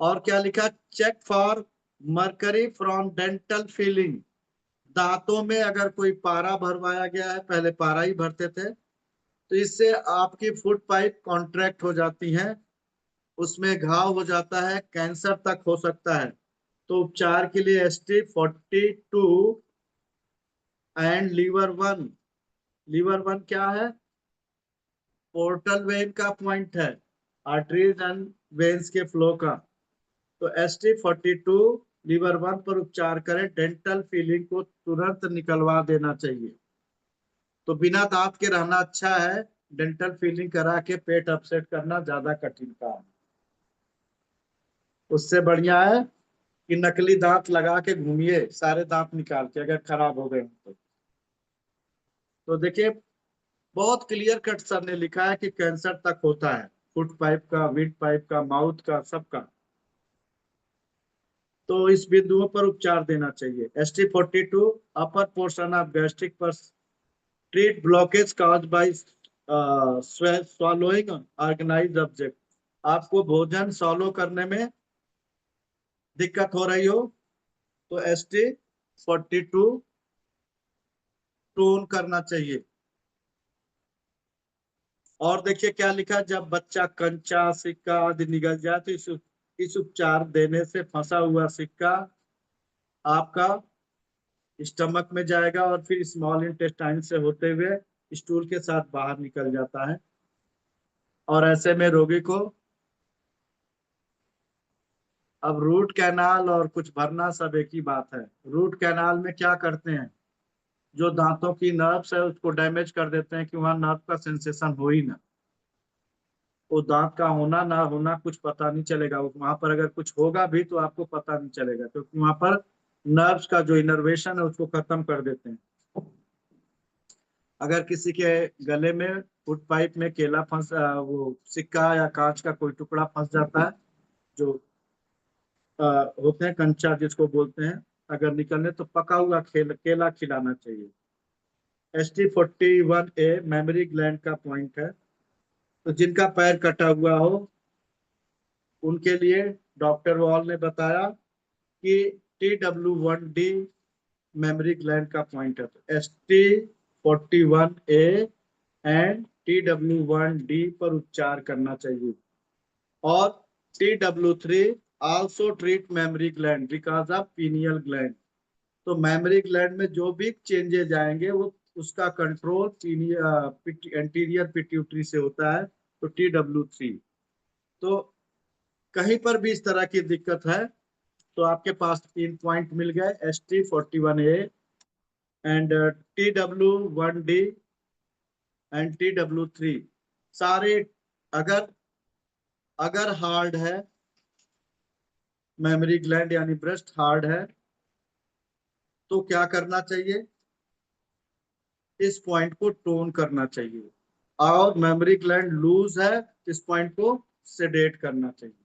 और क्या लिखा, check for mercury from dental filling, दांतों में अगर कोई पारा भरवाया गया है, पहले पारा ही भरते थे, तो इससे आपकी फूड पाइप कॉन्ट्रैक्ट हो जाती हैं, उसमें घाव हो जाता है, कैंसर तक हो सकता है। तो उपचार के लिए ST42 एंड लीवर 1। लीवर 1 क्या है, पोर्टल वेन का पॉइंट है, आर्टरीज एंड वेन्स के फ्लो का। तो ST42 लीवर 1 पर उपचार करें, डेंटल फीलिंग को तुरंत निकलवा देना चाहिए। तो बिना दांत के रहना अच्छा है, डेंटल फीलिंग करा के पेट अपसेट करना ज्यादा कठिन काम है। उससे बढ़िया है कि नकली दांत लगा के घूमिए, सारे दांत निकाल के, अगर खराब हो गए तो देखिए बहुत क्लियर कट सर ने लिखा है कि कैंसर तक होता है, फुट पाइप का, विंड पाइप का, माउथ का, सबका। तो इस बिंदुओं पर उपचार देना चाहिए। ST42 upper portion of gastric पर treat blockage cause by swallowing organised object, आपको भोजन सॉलो करने में दिक्कत हो रही हो तो ST42 टोन करना चाहिए। और देखिए क्या लिखा, जब बच्चा कंचा सिक्का आदि निगल जाए तो इस उपचार देने से फंसा हुआ सिक्का आपका स्टमक में जाएगा और फिर स्मॉल इंटेस्टाइन से होते हुए स्टूल के साथ बाहर निकल जाता है। और ऐसे में रोगी को, अब रूट कैनाल और कुछ भरना सब एक ही बात है। रूट कैनाल में क्या करते हैं, जो दांतों की नर्व्स है उसको डैमेज कर देते हैं कि वहां नर्व का सेंसेशन हो ही ना, वो दांत का होना ना होना कुछ पता नहीं चलेगा, वहां पर अगर कुछ होगा भी तो आपको पता नहीं चलेगा, क्योंकि वहां पर नर्व्स का जो इनर्वेशन है उसको खत्म कर देते हैं। अगर किसी के गले में फुट पाइप में केला वो सिक्का या कांच का कोई टुकड़ा फंस जाता है, जो होते हैं कंचा जिसको बोलते हैं, अगर निकलने तो पका हुआ केला खिलाना चाहिए। ST41A मेमोरी ग्लैंड का पॉइंट है। तो जिनका पैर कटा हुआ हो उनके लिए डॉक्टर वॉल ने बताया कि TW1D मेमोरी ग्लैंड का पॉइंट है। तो ST41A एंड TW1D पर उपचार करना चाहिए। और TW3 also treat memory gland because of pineal gland. तो मेमोरी ग्लैंड में जो भी चेंजेस आएंगे वो उसका कंट्रोल एंटीरियर पिट्यूटरी से होता है। तो TW3। तो कहीं पर भी इस तरह की दिक्कत है तो आपके पास 3 पॉइंट मिल गए, ST41A and TW1D and TW3 सारे। अगर अगर हार्ड है मेमोरी ग्लैंड यानी ब्रेस्ट हार्ड है तो क्या करना चाहिए, इस पॉइंट को टोन करना चाहिए। और मेमोरी ग्लैंड लूज है, इस पॉइंट को सेडेट करना चाहिए।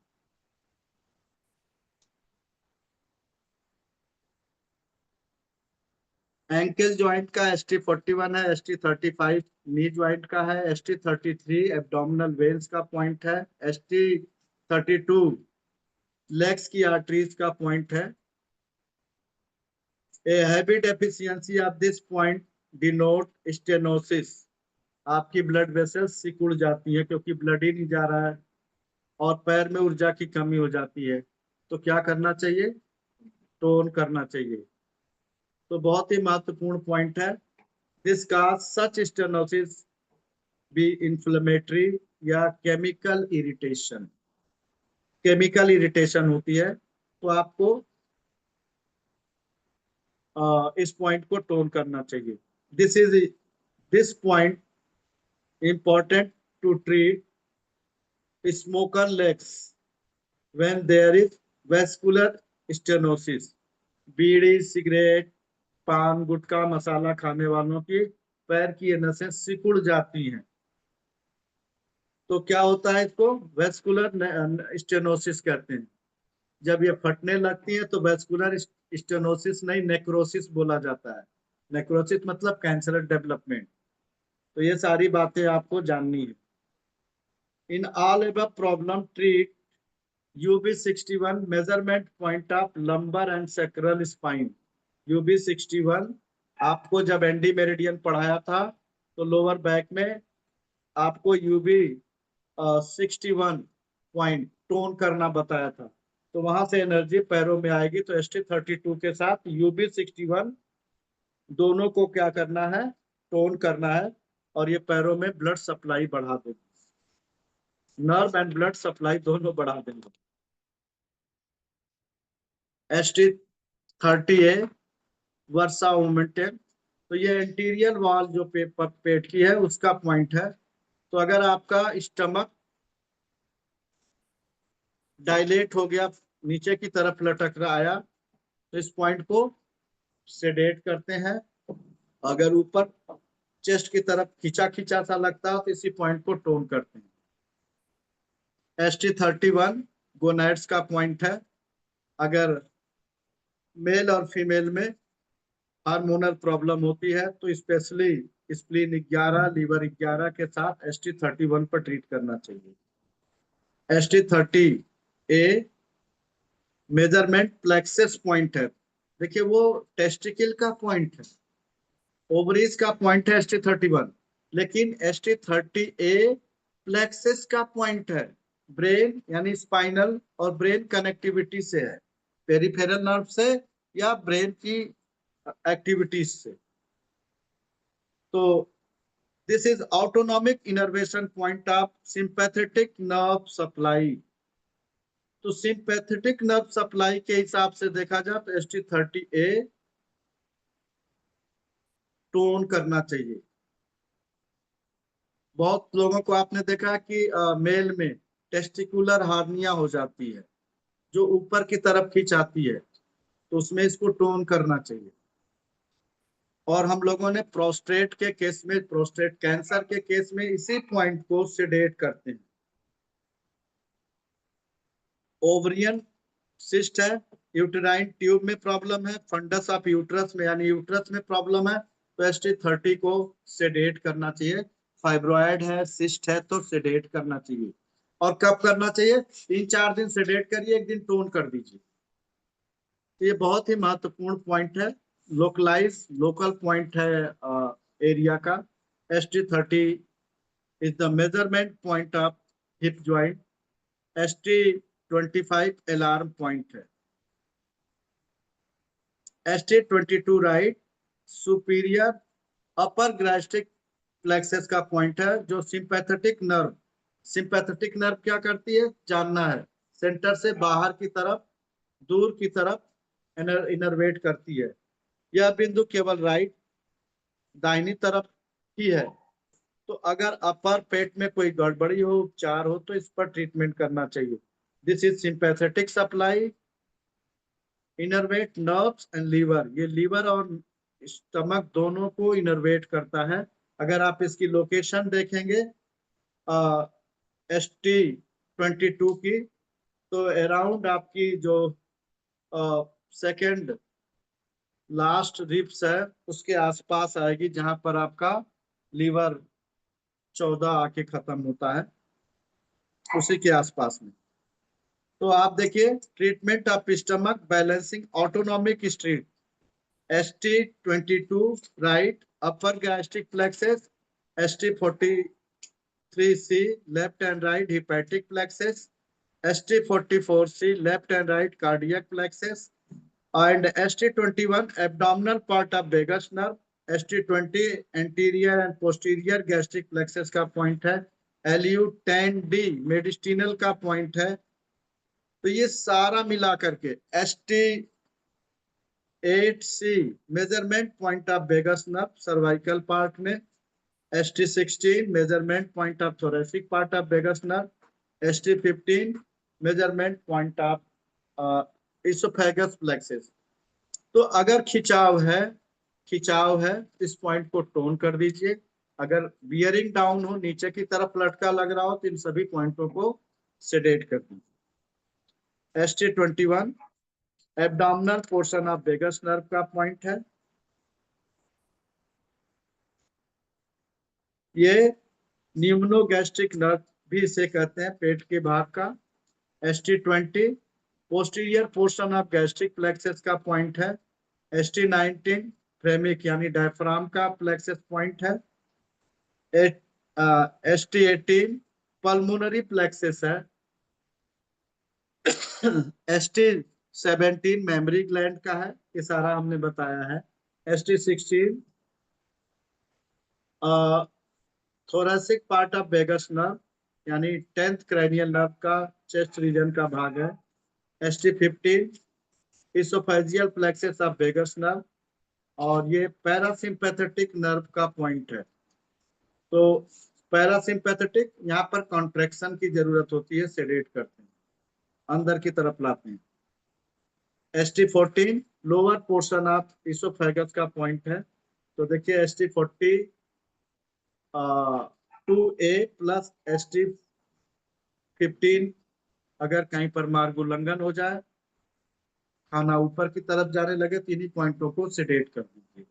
एंकल ज्वाइंट का ST41 है, ST35 नी ज्वाइंट का है, ST33 एब्डोमिनल वेन्स का पॉइंट है, ST32 लेग्स की आर्टरीज का पॉइंट है। A heavy deficiency of this point denote stenosis. आपकी ब्लड वेसल्स सिकुड़ जाती है क्योंकि ब्लड ही नहीं जा रहा है और पैर में ऊर्जा की कमी हो जाती है। तो क्या करना चाहिए, टोन करना चाहिए। तो बहुत ही महत्वपूर्ण पॉइंट है। This cause such stenosis be inflammatory या केमिकल इरिटेशन। केमिकल इरिटेशन होती है तो आपको इस पॉइंट को टोन करना चाहिए। This point important to treat smoker legs when there is vascular stenosis. Bidi cigarette paan gutkha मसाला खाने वालों की पैर की ये नसें सिकुड़ जाती हैं। तो क्या होता है, इसको वेस्कुलर स्टेनोसिस कहते हैं। जब ये फटने लगती है तो वेस्कुलर स्टेनोसिस नहीं नेक्रोसिस बोला जाता है। नेक्रोसिस मतलब कैंसर डेवलपमेंट। तो ये सारी बातें आपको जाननी है। In all above problem treat UB61 measurement point of lumbar and sacral spine. UB61 आपको जब एंडी मेरिडियन पढ़ाया था तो लोअर बैक में आपको UB61 पॉइंट टोन करना बताया था। तो वहां से एनर्जी पैरों में आएगी। तो ST32 के साथ UB61 दोनों को क्या करना है, टोन करना है और ये पैरों में ब्लड सप्लाई बढ़ा देगी। नर्व एंड ब्लड सप्लाई दोनों बढ़ा देंगे। ST30A वर्सा ओमेंटेन। तो ये एंटीरियर वॉल जो पेट की है उसका पॉइंट है। तो अगर आपका स्टमक डायलेट हो गया, नीचे की तरफ लटक रहा आया, तो इस पॉइंट को सेडेट करते हैं। अगर ऊपर चेस्ट की तरफ खिंचा खिंचा सा लगता है तो इसी पॉइंट को टोन करते हैं। ST31 गोनैड्स का पॉइंट है। अगर मेल और फीमेल में हार्मोनल प्रॉब्लम होती है तो स्पेशली स्प्लीन 11 लीवर 11 के साथ ST31 पर ट्रीट करना चाहिए। ST30A मेजरमेंट प्लेक्सस पॉइंट है। देखिए वो टेस्टिकल का पॉइंट है, ओवरीज का पॉइंट है ST31, लेकिन ST30A प्लेक्सस का पॉइंट है। ब्रेन यानी स्पाइनल और ब्रेन कनेक्टिविटी से है, पेरिफेरल नर्व से या ब्रेन की एक्टिविटीज से। तो this is autonomic innervation point of sympathetic nerve supply. तो सिंपैथेटिक नर्व सप्लाई के हिसाब से देखा जाए तो ST30A टोन करना चाहिए। बहुत लोगों को आपने देखा कि मेल में टेस्टिकुलर हार्निया हो जाती है जो ऊपर की तरफ खिंचाती है, तो उसमें इसको टोन करना चाहिए। और हम लोगों ने प्रोस्टेट के केस में, प्रोस्टेट कैंसर के केस में इसी पॉइंट को सेडेट करते हैं। ओवरियन सिस्ट है, यूटेराइन ट्यूब में प्रॉब्लम है, फंडस ऑफ यूट्रस में यानी यूट्रस में प्रॉब्लम है, तो ST30 को सेडेट करना चाहिए। फाइब्रॉयड है, सिस्ट है तो सेडेट करना चाहिए। और कब करना चाहिए? 3-4 दिन सेडेट करिए, एक दिन टोन कर दीजिए। ये बहुत ही महत्वपूर्ण पॉइंट है, लोकल पॉइंट है एरिया का। ST30 is the measurement point of hip joint. ST25 alarm point है। ST22 राइट सुपीरियर अपर ग्रास्टिक प्लेक्सस का पॉइंट है, जो सिंपैथेटिक नर्व क्या करती है जानना है, सेंटर से बाहर की तरफ, दूर की तरफ इनर्वेट करती है। यह बिंदु केवल दाहिनी तरफ ही है। तो अगर अपर पेट में कोई गड़बड़ी हो, उपचार हो, तो इस पर ट्रीटमेंट करना चाहिए। This is sympathetic supply innervate nerves and liver. ये लीवर और स्टमक दोनों को इनर्वेट करता है। अगर आप इसकी लोकेशन देखेंगे ST22 की, तो अराउंड आपकी जो सेकेंड लास्ट रिप्स है उसके आसपास आएगी, जहां पर आपका लीवर 14 आके खत्म होता है, उसी के आसपास में। तो आप देखिए, treatment of stomach balancing autonomic street ST22 right upper gastric plexus, ST43C left and right hepatic plexus, ST44C left and right cardiac plexus, and ST21 abdominal part of vagus nerve, ST20 anterior and posterior gastric plexus का point है, LU10D मेडिस्टिनल का point है। तो ये सारा मिला करके ST8C measurement point of vagus nerve cervical part में, ST16 measurement point of thoracic part of vagus nerve, ST15 measurement point of oesophagus plexus. तो अगर खिंचाव है, इस पॉइंट को टोन कर दीजिए। अगर बियरिंग डाउन हो, नीचे की तरफ लटका लग रहा हो, तो इन सभी पॉइंटों को सेडेट कर दीजिए। ST21 abdominal portion of vagus nerve का पॉइंट है। ये न्यूमनोगैस्ट्रिक नर्व भी इसे कहते हैं, पेट के भाग का। ST20 posterior portion of gastric plexus का पॉइंट है। ST19 फ्रेमिक यानी डायफ्राम का प्लेक्सस पॉइंट है। ST18 पल्मोनरी प्लेक्सस है। ST17 मेमोरी ग्लैंड का है, ये सारा हमने बताया है। ST16 thoracic part of vagus nerve यानी 10th क्रैनियल नर्व का चेस्ट रीजन का भाग है। ST15 oesophageal plexus of vagus nerve, और ये पैरासिम्पैथेटिक नर्व का पॉइंट है। तो पैरासिम्पैथेटिक, यहाँ पर कॉन्ट्रैक्शन की जरूरत होती है, सेडेट करते हैं, अंदर की तरफ लाते हैं। ST14 lower portion of oesophagus का पॉइंट है। तो देखिए ST40 2A प्लस ST15, अगर कहीं पर मार्ग उल्लंघन हो जाए, खाना ऊपर की तरफ जाने लगे, तो इन्हीं पॉइंटों को सेडेट कर दीजिए।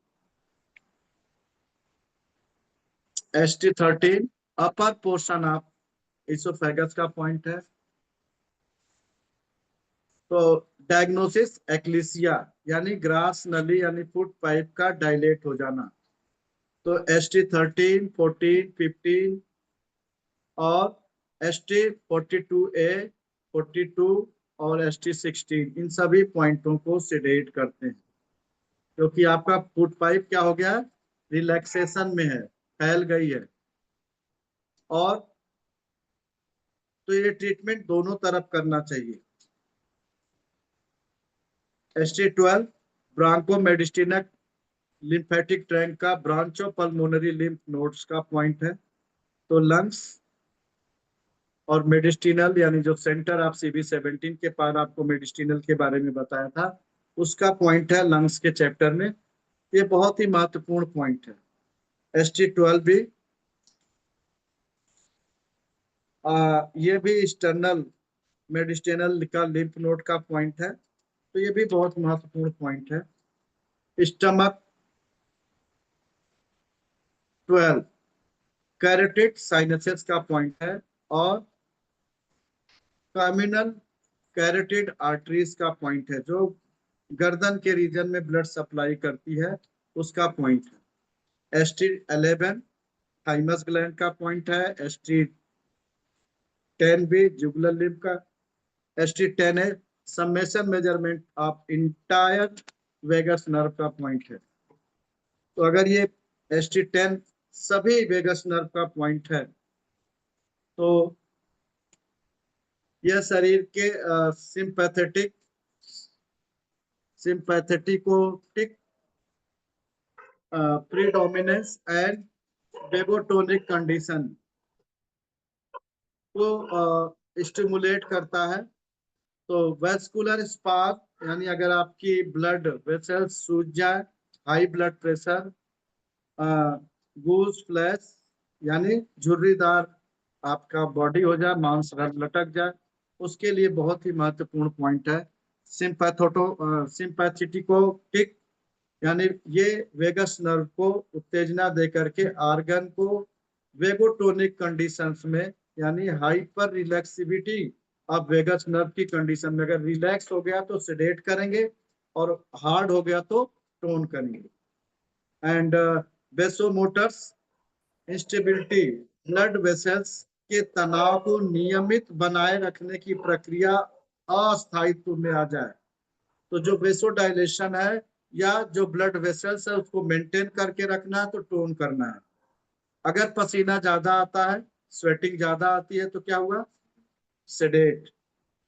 ST13 upper portion of oesophagus का पॉइंट है। तो डायग्नोसिस एक्लिसिया यानी ग्रास नली यानी फुट पाइप का डायलेट हो जाना। तो ST13, 14, 15 और ST42A, 42 और ST16, इन सभी पॉइंटों को सेडेट करते हैं, क्योंकि आपका फुट पाइप क्या हो गया है, रिलैक्सेशन में है, फैल गई है। और तो ये ट्रीटमेंट दोनों तरफ करना चाहिए। ST12 ब्रांकोमेडिस्टिनक लिम्फेटिक ट्रैंक का ब्रांचो पल्मोनरी लिम्फ नोड्स का पॉइंट है। तो लंग्स और मेडिस्टिनल यानी जो सेंटर ऑफ CV17 के पार आपको मेडिस्टिनल के बारे में बताया था, उसका पॉइंट है लंग्स के चैप्टर में। ये बहुत ही महत्वपूर्ण पॉइंट है। ST12 भी ये भी एक्सटर्नल मेडिस्टिनल का लिम्फ नोड का पॉइंट है, तो ये भी बहुत महत्वपूर्ण पॉइंट है। स्टमक 12 कैरोटिड साइनसेस का पॉइंट है, और कम्युनल कैरोटिड आर्टरीज का पॉइंट है, जो गर्दन के रीजन में ब्लड सप्लाई करती है, उसका पॉइंट है। ST11 थाइमस ग्लैंड का पॉइंट है। ST10 भी जुगुलर लिम्फ का। ST10 है summation measurement of entire vagus nerve का पॉइंट है। तो अगर ये ST10 सभी वेगस नर्व का पॉइंट है, तो यह शरीर के सिंपैथेटिक प्रीडोमिनेंस एंड बेगोटोनिक कंडीशन को स्टिमुलेट करता है। तो वेस्कुलर स्पार्क यानी अगर आपकी ब्लड वेसल्स सूज जाए, हाई ब्लड प्रेशर, गूज फ्लैश यानी झुर्रीदार आपका बॉडी हो जाए, मांस लटक जाए, उसके लिए बहुत ही महत्वपूर्ण पॉइंट है। सिंपैथेटिक यानी ये वेगस नर्व को उत्तेजना दे करके आर्गन को वेगोटोनिक कंडीशंस में यानी हाइपर रिलैक्सिविटी अब वेगस नर्व की कंडीशन में, अगर रिलैक्स हो गया तो सेडेट करेंगे, और हार्ड हो गया तो टोन करेंगे। एंड वेसोमोटर्स इंस्टेबिलिटी ब्लड वेसल्स के तनाव को नियमित बनाए रखने की प्रक्रिया अस्थायित्व में आ जाए, तो जो वेसो डायलेशन है या जो ब्लड वेसल्स है उसको मेंटेन करके रखना है, तो टोन करना है। अगर पसीना ज्यादा आता है, स्वेटिंग ज्यादा आती है, तो क्या हुआ? सेडेट।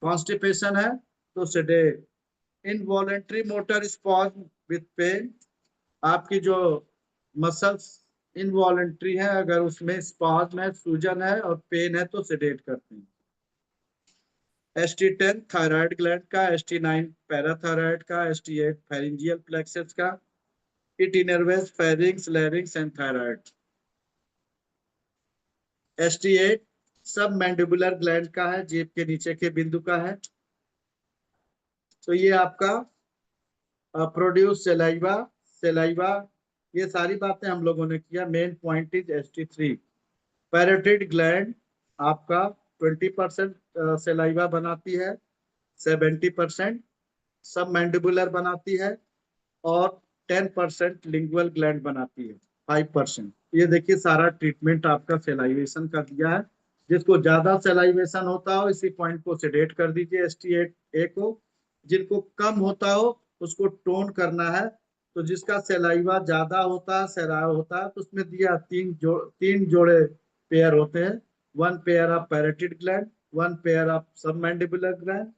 कॉन्स्टिपेशन है तो sedate. Involuntary motor spasm with pain, आपकी जो मसल्स इनवॉलेंट्री है, अगर उसमें स्पॉज्म है, सूजन है और पेन है, तो सेडेट करते हैं। ST10 थायराइड ग्लैंड का, ST9 पैराथायराइड का, ST8 फेरिंजियल प्लेक्सस का, it innervates pharynx, larynx and thyroid. ST8 submandibular gland का है, जीभ के नीचे के बिंदु का है। तो ये आपका प्रोड्यूस सेलाइवा, सेलाइवा, ये सारी बातें हम लोगों ने किया। Main point is ST3 parotid gland आपका 20% सेलाइवा बनाती है, 70% सब मैंडिबुलर बनाती है, और 10% लिंगुअल ग्लैंड बनाती है, 5%। ये देखिए सारा ट्रीटमेंट आपका सेलाइवेशन का दिया है। जिसको ज्यादा सेलाइवेशन होता हो इसी पॉइंट को सेडेट कर दीजिए, ST8A को। जिनको कम होता हो उसको टोन करना है। तो जिसका सेलाइवा ज्यादा होता है, सेराव होता है, तो उसमें दिया तीन जोड़े पेयर होते हैं। One pair of parotid gland, one pair of submandibular gland,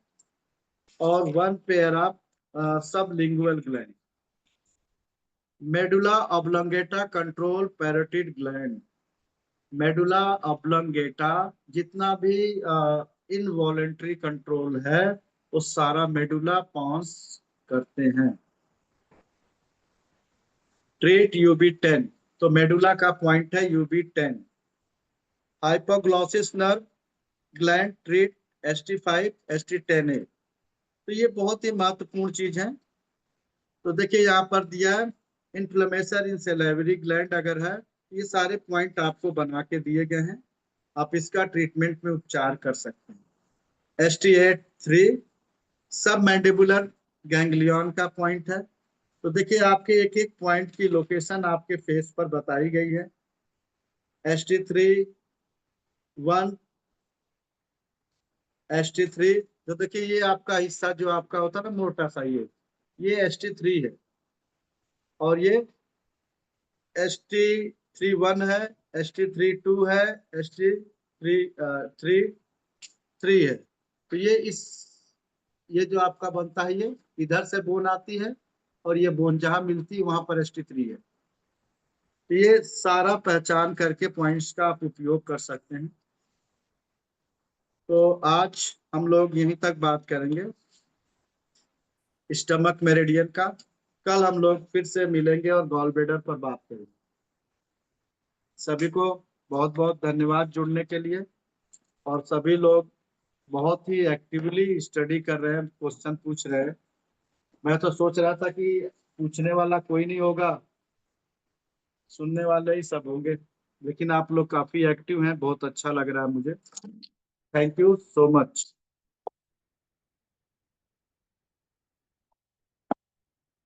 और one pair of sublingual gland. Medulla oblongata control parotid gland. Medulla oblongata जितना भी इनवॉलेंट्री कंट्रोल है वो सारा मेडुला पॉन्स करते हैं। ट्रीट UB10, तो मेडुला का पॉइंट है UB10। Hypoglossal nerve gland treat ST5 ST10A। तो ये बहुत ही महत्वपूर्ण चीज है। तो देखिए यहाँ पर दिया है इन्फ्लेमेशन इन सेलेवरी ग्लैंड अगर है, ये सारे पॉइंट आपको बना के दिए गए हैं, आप इसका ट्रीटमेंट में उपचार कर सकते हैं। ST8-3 सब मैंडिबुलर गैंग्लियन का पॉइंट है। तो देखिए आपके एक एक पॉइंट की लोकेशन आपके फेस पर बताई गई है। ST3-1, ST3, तो देखिए ये आपका हिस्सा जो आपका होता है ना मोटा सा, ये ST3 है, और ये ST3-1 है, ST3-2 है, ST3-3 है। तो ये जो आपका बनता है, ये इधर से बोन आती है, और ये बोन जहां मिलती है वहां पर ST3 है। तो ये सारा पहचान करके पॉइंट्स का आप उपयोग कर सकते हैं। तो आज हम लोग यहीं तक बात करेंगे स्टमक मेरिडियन का। कल हम लोग फिर से मिलेंगे और गॉल ब्लैडर पर बात करेंगे। सभी को बहुत बहुत धन्यवाद जुड़ने के लिए। और सभी लोग बहुत ही एक्टिवली स्टडी कर रहे हैं, क्वेश्चन पूछ रहे हैं। मैं तो सोच रहा था कि पूछने वाला कोई नहीं होगा, सुनने वाले ही सब होंगे, लेकिन आप लोग काफी एक्टिव हैं, बहुत अच्छा लग रहा है मुझे। Thank you so much.